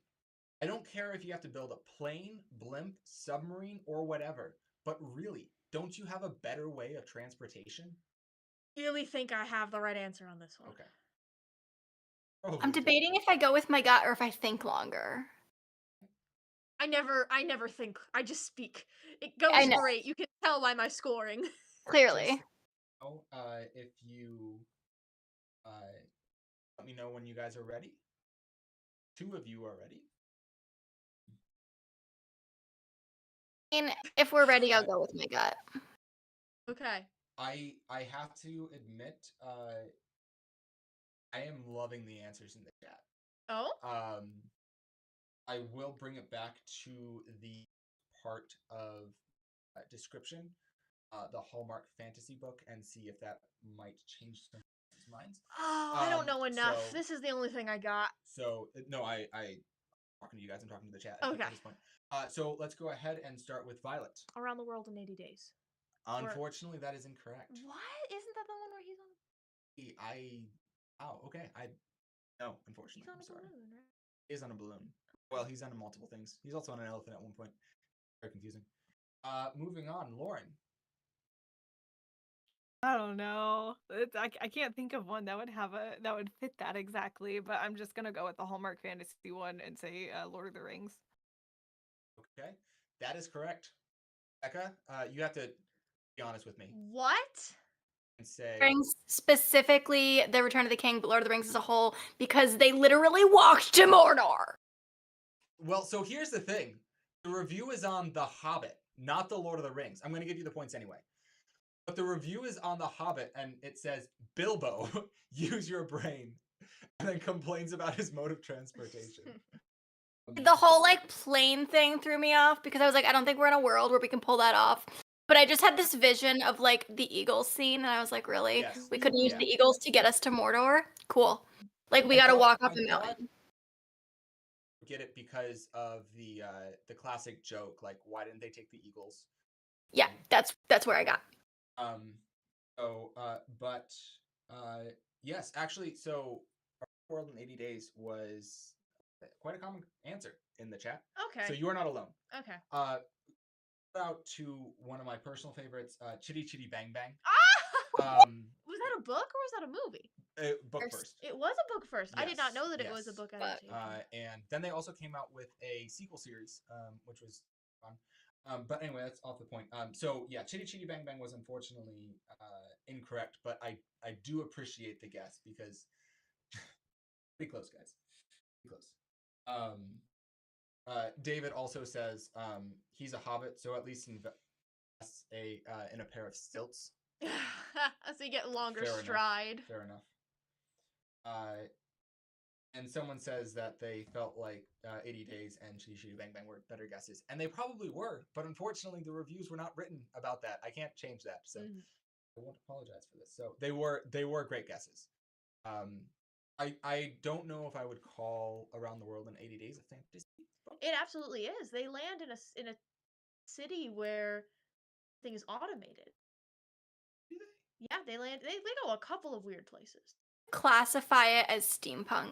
I don't care if you have to build a plane, blimp, submarine, or whatever, but really, don't you have a better way of transportation? I really think I have the right answer on this one. Okay. Probably I'm debating if I go with my gut or if I think longer. I never think. I just speak. It goes great. You can tell by my scoring. Clearly. If you let me know when you guys are ready. 2 of you are ready. I mean, if we're ready, I'll go with my gut. Okay. I have to admit, I am loving the answers in the chat. Oh? I will bring it back to the part of description, the Hallmark fantasy book, and see if that might change some minds. Oh, I don't know enough. This is the only thing I got. So, no, I'm talking to you guys. I'm talking to the chat okay. at this point. So let's go ahead and start with Violet. Around the World in 80 Days. Unfortunately, that is incorrect. What? Isn't that the one where he's on? Okay. No, unfortunately. He's on a balloon, right? He is on a balloon. Well, he's on multiple things. He's also on an elephant at one point. Very confusing. Moving on, Lauren. I don't know. I can't think of one that would fit that exactly, but I'm just gonna go with the Hallmark fantasy one and say Lord of the Rings. Okay, that is correct. Becca, you have to be honest with me. What? And say Rings, specifically The Return of the King, but Lord of the Rings as a whole, because they literally walked to Mordor. Well, so here's the thing. The review is on The Hobbit, not The Lord of the Rings. I'm going to give you the points anyway. But the review is on The Hobbit, and it says, Bilbo, use your brain, and then complains about his mode of transportation. The whole, plane thing threw me off, because I was like, I don't think we're in a world where we can pull that off. But I just had this vision of, the Eagles scene, and I was like, really? Yes. We couldn't use the Eagles to get us to Mordor? Cool. We gotta walk up a mountain. get it because of the classic joke, like why didn't they take the Eagles? Yeah, that's where I got. But yes, actually, so Our World in 80 Days was quite a common answer in the chat. Okay. So you are not alone. Okay. Shout out to one of my personal favorites, Chitty Chitty Bang Bang. Ah! Was that a book or was that a movie? Book first. It was a book first. Yes, I did not know that it yes. was a book adaptation. And then they also came out with a sequel series, which was fun. But anyway, that's off the point. So yeah, Chitty Chitty Bang Bang was unfortunately incorrect, but I do appreciate the guess because pretty close, guys. Pretty close. David also says he's a hobbit, so at least invests in a pair of stilts. So you get longer Fair stride. Fair enough. And someone says that they felt like 80 Days and Chitty Chitty Bang Bang were better guesses. And they probably were, but unfortunately the reviews were not written about that. I can't change that, so I won't apologize for this. So they were great guesses. I don't know if I would call Around the World in 80 Days a fantasy book. It absolutely is. They land in a city where things automated. Do they? Yeah, they go a couple of weird places. Classify it as steampunk.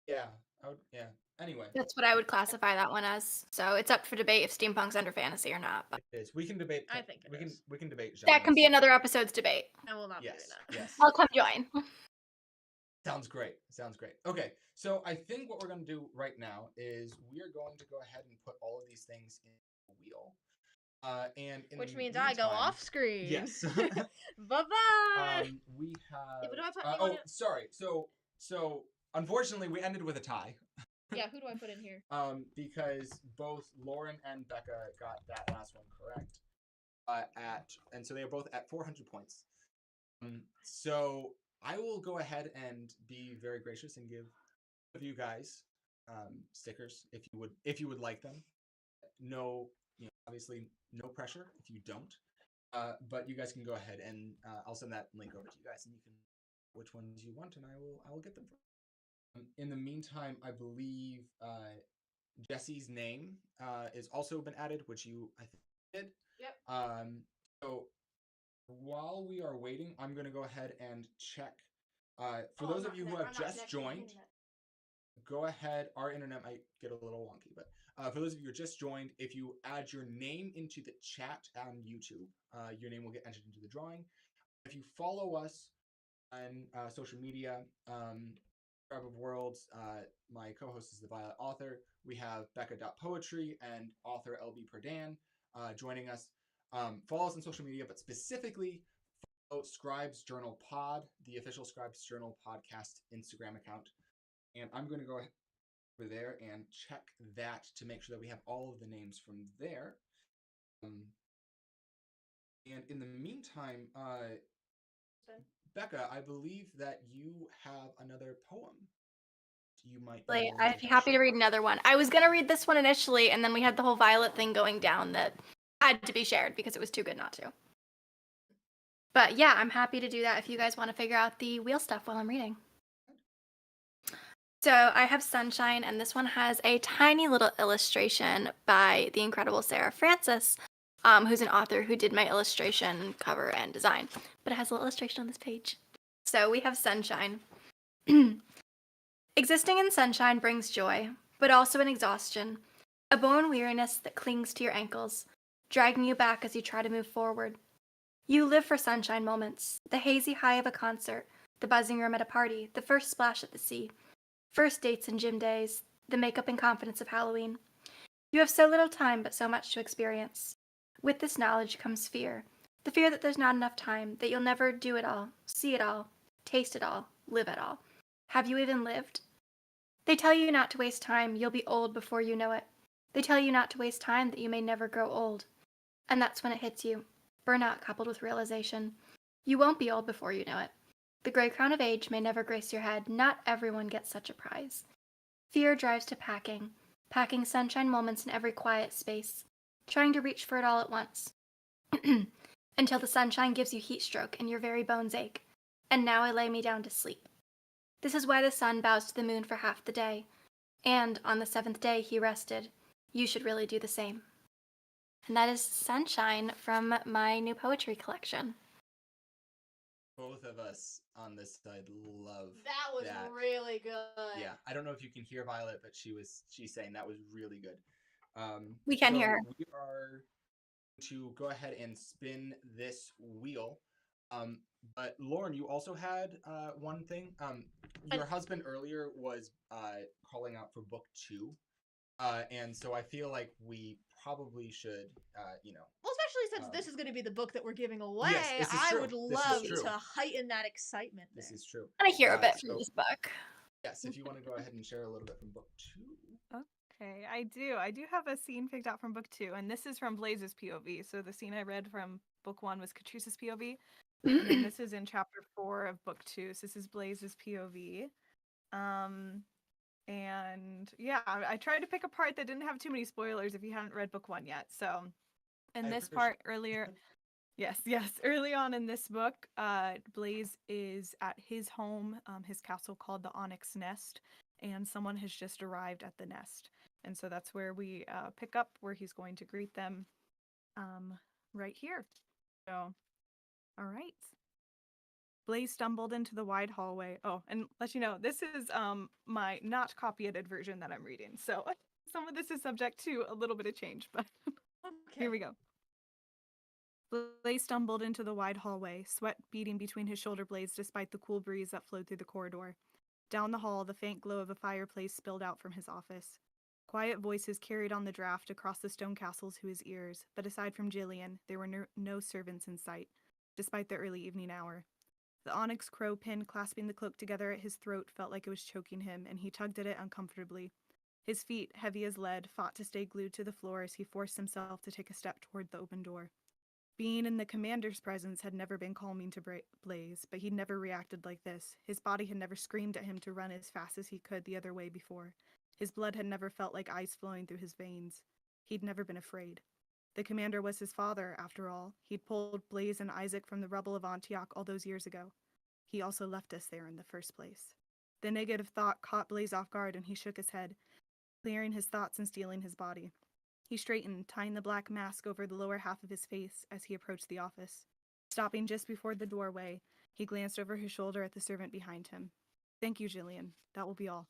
Yeah. Yeah. Anyway. That's what I would classify that one as. So it's up for debate if steampunk's under fantasy or not. But it is. We can debate. I think it is. We can debate. That can be another episode's debate. I will not be doing that. Yes. I'll come join. Sounds great. Okay, so I think what we're going to do right now is we are going to go ahead and put all of these things in the wheel. Which means I go off screen. Yes. Bye-bye. We have. Who do I put? Sorry. So unfortunately, we ended with a tie. Yeah, who do I put in here? Because both Lauren and Becca got that last one correct. And so they are both at 400 points. So I will go ahead and be very gracious and give you guys stickers if you would like them. No, obviously no pressure if you don't. But you guys can go ahead and I'll send that link over to you guys, and you can which ones you want, and I will get them for you. In the meantime, I believe Jesse's name is also been added, which you I think did. Yep. So while we are waiting, I'm going to go ahead and check. For those of you who have just joined, go ahead. Our internet might get a little wonky, but for those of you who just joined, if you add your name into the chat on YouTube, your name will get entered into the drawing. If you follow us on social media, scribeofworlds, my co-host is the Violet Author. We have beca.poetry and authorlbperdan joining us. Follow us on social media, but specifically follow Scribes Journal Pod, the official Scribes Journal podcast Instagram account. And I'm going to go over there and check that to make sure that we have all of the names from there. And in the meantime, Becca, I believe that you have another poem. You might. I'd be happy to read another one. I was going to read this one initially, and then we had the whole Violet thing going down that had to be shared because it was too good not to. But yeah, I'm happy to do that if you guys want to figure out the wheel stuff while I'm reading. So I have Sunshine, and this one has a tiny little illustration by the incredible Sarah Francis, who's an author who did my illustration, cover, and design. But it has a little illustration on this page. So we have Sunshine. Existing in sunshine brings joy, but also an exhaustion, a bone weariness that clings to your ankles, dragging you back as you try to move forward. You live for sunshine moments, the hazy high of a concert, the buzzing room at a party, the first splash at the sea, first dates and gym days, the makeup and confidence of Halloween. You have so little time, but so much to experience. With this knowledge comes fear, the fear that there's not enough time, that you'll never do it all, see it all, taste it all, live it all. Have you even lived? They tell you not to waste time, you'll be old before you know it. They tell you not to waste time, that you may never grow old. And that's when it hits you. Burnout coupled with realization. You won't be old before you know it. The gray crown of age may never grace your head. Not everyone gets such a prize. Fear drives to packing sunshine moments in every quiet space, trying to reach for it all at once. Until the sunshine gives you heat stroke and your very bones ache. And now I lay me down to sleep. This is why the sun bows to the moon for half the day. And on the seventh day he rested. You should really do the same. And that is Sunshine from my new poetry collection. Both of us on this side love That was really good. Yeah, I don't know if you can hear Violet, but she's saying that was really good. We can so hear her. We are to go ahead and spin this wheel. But Lauren, you also had one thing. Your husband earlier was calling out for book 2. And so I feel like we probably should, Well, especially since this is going to be the book that we're giving away, yes, this is I true. would This is love true. to heighten that excitement there. This is true. And I hear a bit so- from this book. Yes, if you want to go ahead and share a little bit from book 2. Okay, I do. I do have a scene picked out from book 2, and this is from Blaze's POV. So the scene I read from book 1 was Catrice's POV, and then this is in chapter 4 of book 2. So this is Blaze's POV. And yeah, I tried to pick a part that didn't have too many spoilers if you haven't read book 1 yet. So in this part earlier, yes, early on in this book, Blaze is at his home, his castle called the Onyx Nest, and someone has just arrived at the nest. And so that's where we pick up, where he's going to greet them right here. So, all right. Blaze stumbled into the wide hallway. Oh, and let you know, this is my not copy-edited version that I'm reading. So some of this is subject to a little bit of change, but here we go. Blaze stumbled into the wide hallway, sweat beating between his shoulder blades despite the cool breeze that flowed through the corridor. Down the hall, the faint glow of a fireplace spilled out from his office. Quiet voices carried on the draft across the stone castle to his ears, but aside from Jillian, there were no servants in sight, despite the early evening hour. The onyx crow pin clasping the cloak together at his throat felt like it was choking him, and he tugged at it uncomfortably. His feet, heavy as lead, fought to stay glued to the floor as he forced himself to take a step toward the open door. Being in the commander's presence had never been calming to Blaze, but he'd never reacted like this. His body had never screamed at him to run as fast as he could the other way before. His blood had never felt like ice flowing through his veins. He'd never been afraid. The commander was his father, after all. He'd pulled Blaze and Isaac from the rubble of Antioch all those years ago. He also left us there in the first place. The negative thought caught Blaze off guard, and he shook his head, clearing his thoughts and steeling his body. He straightened, tying the black mask over the lower half of his face as he approached the office. Stopping just before the doorway, he glanced over his shoulder at the servant behind him. "Thank you, Jillian. That will be all."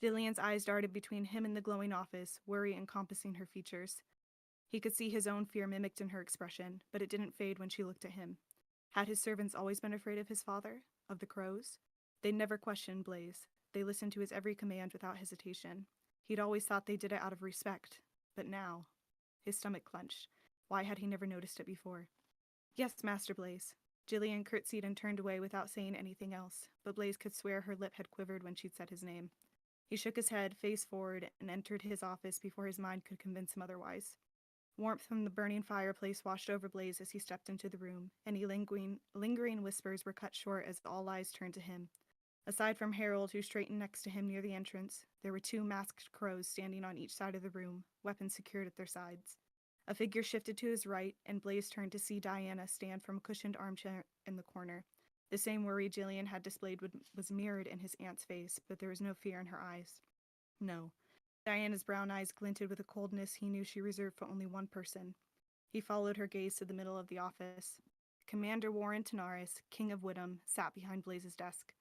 Jillian's eyes darted between him and the glowing office, worry encompassing her features. He could see his own fear mimicked in her expression, but it didn't fade when she looked at him. Had his servants always been afraid of his father? Of the crows? They'd never questioned Blaze. They listened to his every command without hesitation. He'd always thought they did it out of respect. But now, his stomach clenched. Why had he never noticed it before? "Yes, Master Blaze." Jillian curtsied and turned away without saying anything else, but Blaze could swear her lip had quivered when she'd said his name. He shook his head, face forward, and entered his office before his mind could convince him otherwise. Warmth from the burning fireplace washed over Blaze as he stepped into the room. Any lingering whispers were cut short as all eyes turned to him. Aside from Harold, who straightened next to him near the entrance, there were 2 masked crows standing on each side of the room, weapons secured at their sides. A figure shifted to his right, and Blaze turned to see Diana stand from a cushioned armchair in the corner. The same worry Jillian had displayed was mirrored in his aunt's face, but there was no fear in her eyes. No. Diana's brown eyes glinted with a coldness he knew she reserved for only one person. He followed her gaze to the middle of the office. Commander Warren Tanaris, King of Whittam, sat behind Blaze's desk.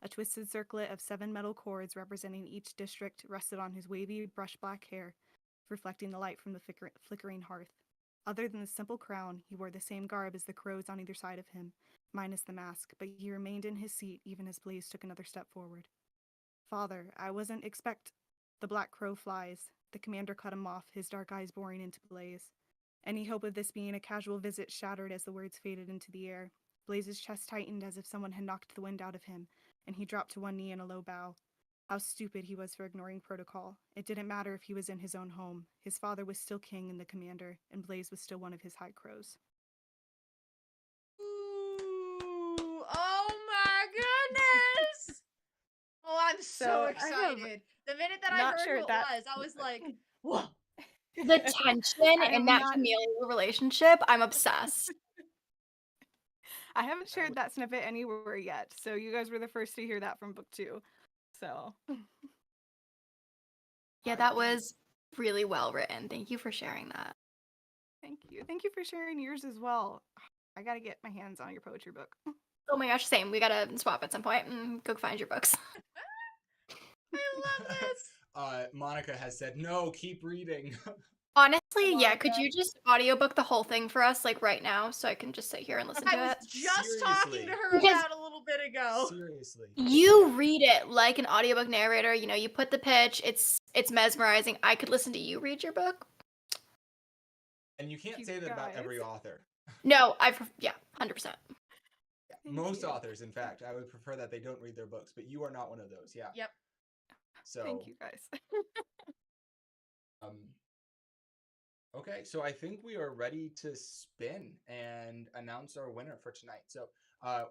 A twisted circlet of 7 metal cords representing each district rested on his wavy, brush-black hair, reflecting the light from the flickering hearth. Other than the simple crown, he wore the same garb as the crows on either side of him, minus the mask, but he remained in his seat even as Blaze took another step forward. "Father, I wasn't expect—" The black crow flies. The commander cut him off, his dark eyes boring into Blaze. Any hope of this being a casual visit shattered as the words faded into the air. Blaze's chest tightened as if someone had knocked the wind out of him, and he dropped to one knee in a low bow. How stupid he was for ignoring protocol. It didn't matter if he was in his own home. His father was still king and the commander, and Blaze was still one of his high crows. Ooh, oh my goodness! Oh, I'm so excited. The minute that I heard who it was, I was like, whoa. The tension in that familial relationship, I'm obsessed. I haven't shared that snippet anywhere yet, so you guys were the first to hear that from book 2. So Yeah, that was really well written. Thank you for sharing that. Thank you. Thank you for sharing yours as well. I gotta get my hands on your poetry book. Oh my gosh, same. We gotta swap at some point and go find your books. I love this. Monica has said, no, keep reading. Honestly, yeah, Monica. could you just audiobook the whole thing for us, like right now, so I can just sit here and listen I to was it? just talking to her Because- about it a little bit ago. Seriously. You read it like an audiobook narrator. You know, you put the pitch. It's mesmerizing. I could listen to you read your book. And you can't You say that about every guys. author. No, 100%. Most you. authors, in fact, I would prefer that they don't read their books, but you are not one of those. Yeah. Yep. So Thank you guys. Okay, so I think we are ready to spin and announce our winner for tonight. So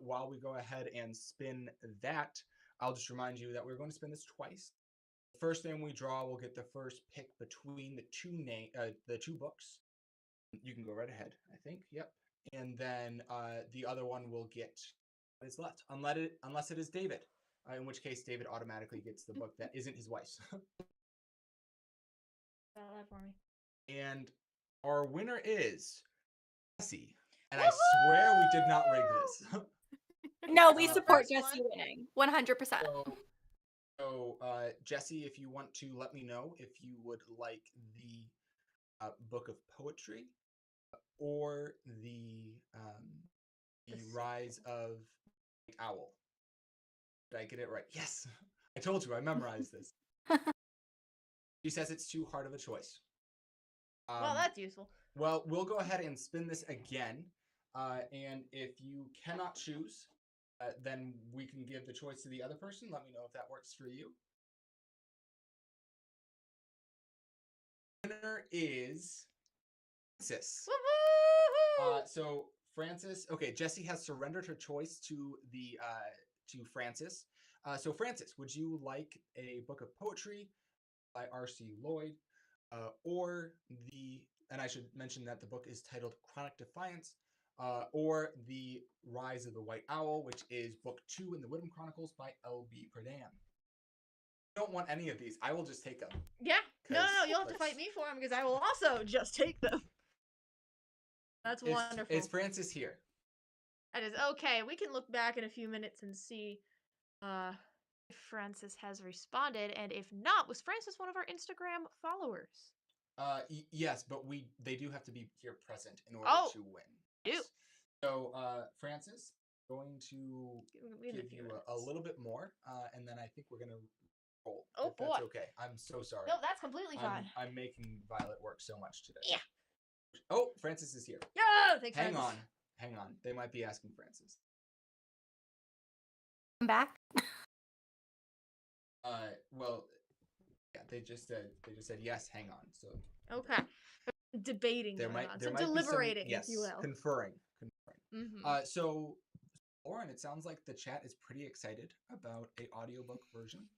while we go ahead and spin that, I'll just remind you that we're going to spin this twice. The first name we draw will get the first pick between the two books. You can go right ahead, I think. Yep. And then the other one will get what is left, unless it is David, in which case David automatically gets the book that isn't his wife's. Spell that for me. And our winner is Jesse. And I swear we did not rig this. No, we The support first Jesse one? winning. 100%. So Jesse, if you want to let me know if you would like the book of poetry or the Rise of the Owl. Did I get it right? Yes. I told you, I memorized this. She says it's too hard of a choice. Well, that's useful. Well, we'll go ahead and spin this again. And if you cannot choose, then we can give the choice to the other person. Let me know if that works for you. Winner is Francis. So Francis, okay, Jesse has surrendered her choice to Francis. So Francis, would you like a book of poetry by R.C. Lloyd, or and I should mention that the book is titled Chronic Defiance, or the Rise of the White Owl, which is book 2 in the Whittam Chronicles by L.B. Perdan. I don't want any of these. I will just take them. Yeah. No, you'll have to fight me for them because I will also just take them. That's wonderful. Is Francis here? That is okay. We can look back in a few minutes and see if Francis has responded, and if not, was Francis one of our Instagram followers? Yes, but they do have to be here present in order to win. Yes. So Francis, going to give you a little bit more, and then I think we're gonna roll. Oh if boy. That's okay. I'm so sorry. No, that's completely fine. I'm making Violet work so much today. Yeah. Oh, Francis is here. Yeah. Thanks, Hang Francis. on. They might be asking Francis. I'm back. Well, yeah, they just said yes. Hang on. So Okay. Debating. there might be deliberating, some, yes, if you will. conferring. Mm-hmm. So Lauren, it sounds like the chat is pretty excited about a audiobook version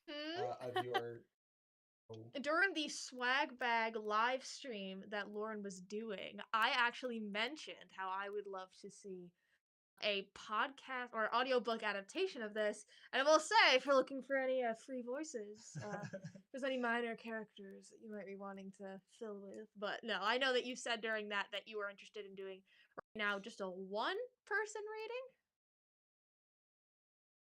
of your. During the swag bag live stream that Lauren was doing, I actually mentioned how I would love to see a podcast or audiobook adaptation of this. And I will say, if you're looking for any free voices, if there's any minor characters that you might be wanting to fill with. But no, I know that you said during that you are interested in doing right now just a one-person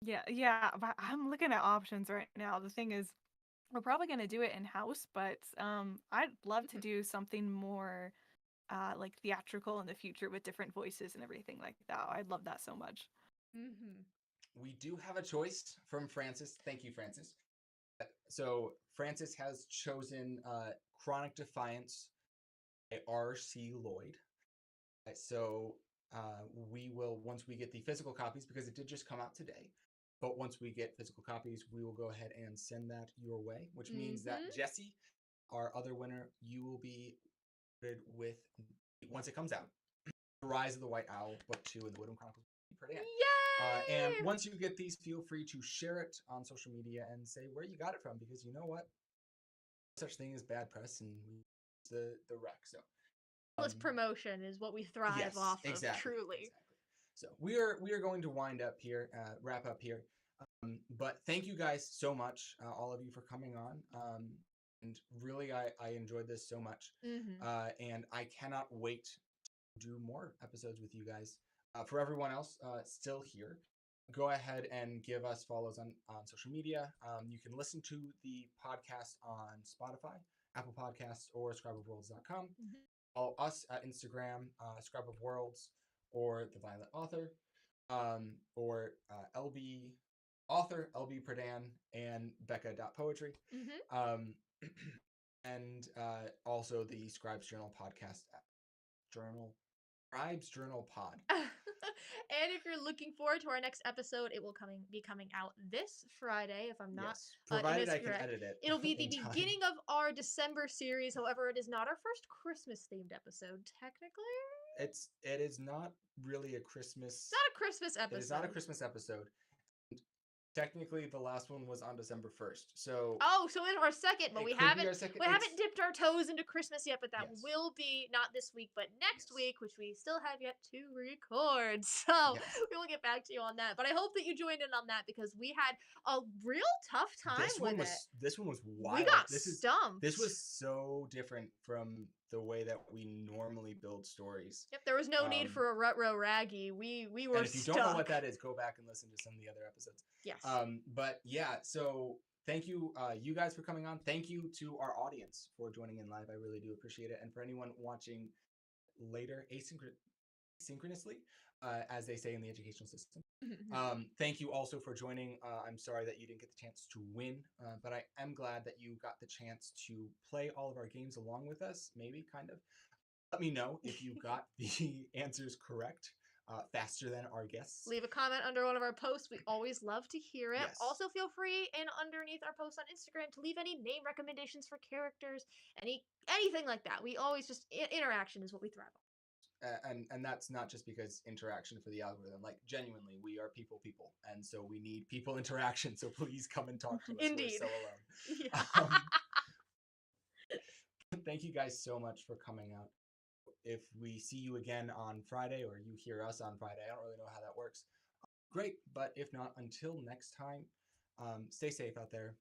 reading. Yeah, but I'm looking at options right now. The thing is, we're probably going to do it in-house, but I'd love to do something more like theatrical in the future with different voices and everything like that. I'd love that so much. Mm-hmm. We do have a choice from Francis. Thank you, Francis. So Francis has chosen Chronic Defiance by R.C. Lloyd. So we will, once we get the physical copies, because it did just come out today, but once we get physical copies, we will go ahead and send that your way, which means that Jesse, our other winner, you will be with, once it comes out, The Rise of the White Owl, book 2 in the Whittam Chronicles. Yay! And once you get these, feel free to share it on social media and say where you got it from, because you know what? Such thing as bad press, and the rec. So promotion is what we thrive off of, truly. Exactly. So we are going to wind up here, wrap up here. But thank you guys so much, all of you, for coming on. And really, I enjoyed this so much. Mm-hmm. And I cannot wait to do more episodes with you guys. For everyone else still here, go ahead and give us follows on social media. You can listen to the podcast on Spotify, Apple Podcasts, or scribeofworlds.com. Mm-hmm. Follow us at Instagram, Scribe of Worlds, or The Violet Author, or LB Author, LB.Perdan, and beca.poetry. Mm-hmm. And also the Scribes Journal podcast Scribes Journal Pod. And if you're looking forward to our next episode, it will be coming out this Friday, if I'm not Yes, provided I can incorrect. edit it. It'll be the in time. beginning of our December series. However, it is not our first Christmas themed episode, technically. It is not really a Christmas. It's not a Christmas episode. It is not a Christmas episode. Technically, the last one was on December 1st. So so it's our second, but we haven't dipped our toes into Christmas yet. But that will be not this week, but next week, which we still have yet to record. So we will get back to you on that. But I hope that you joined in on that because we had a real tough time with it. This one was wild. We got stumped. This was so different from the way that we normally build stories. Yep, there was no need for a rut-row raggy. We were and if you stuck. don't know what that is, go back and listen to some of the other episodes. Yes. But yeah, so thank you, you guys, for coming on. Thank you to our audience for joining in live. I really do appreciate it. And for anyone watching later asynchronously, as they say in the educational system, thank you also for joining. I'm sorry that you didn't get the chance to win, but I am glad that you got the chance to play all of our games along with us, maybe, kind of. Let me know if you got the answers correct. Faster than our guests. Leave a comment under one of our posts. We always love to hear it. Yes. Also, feel free and underneath our posts on Instagram to leave any name recommendations for characters, anything like that. We always just interaction is what we thrive on. And that's not just because interaction for the algorithm. Like, genuinely, we are people, and so we need people interaction. So please come and talk to us. Indeed. We're so alone. Yeah. Thank you guys so much for coming out. If we see you again on Friday or you hear us on Friday, I don't really know how that works. Great, but if not, until next time, stay safe out there.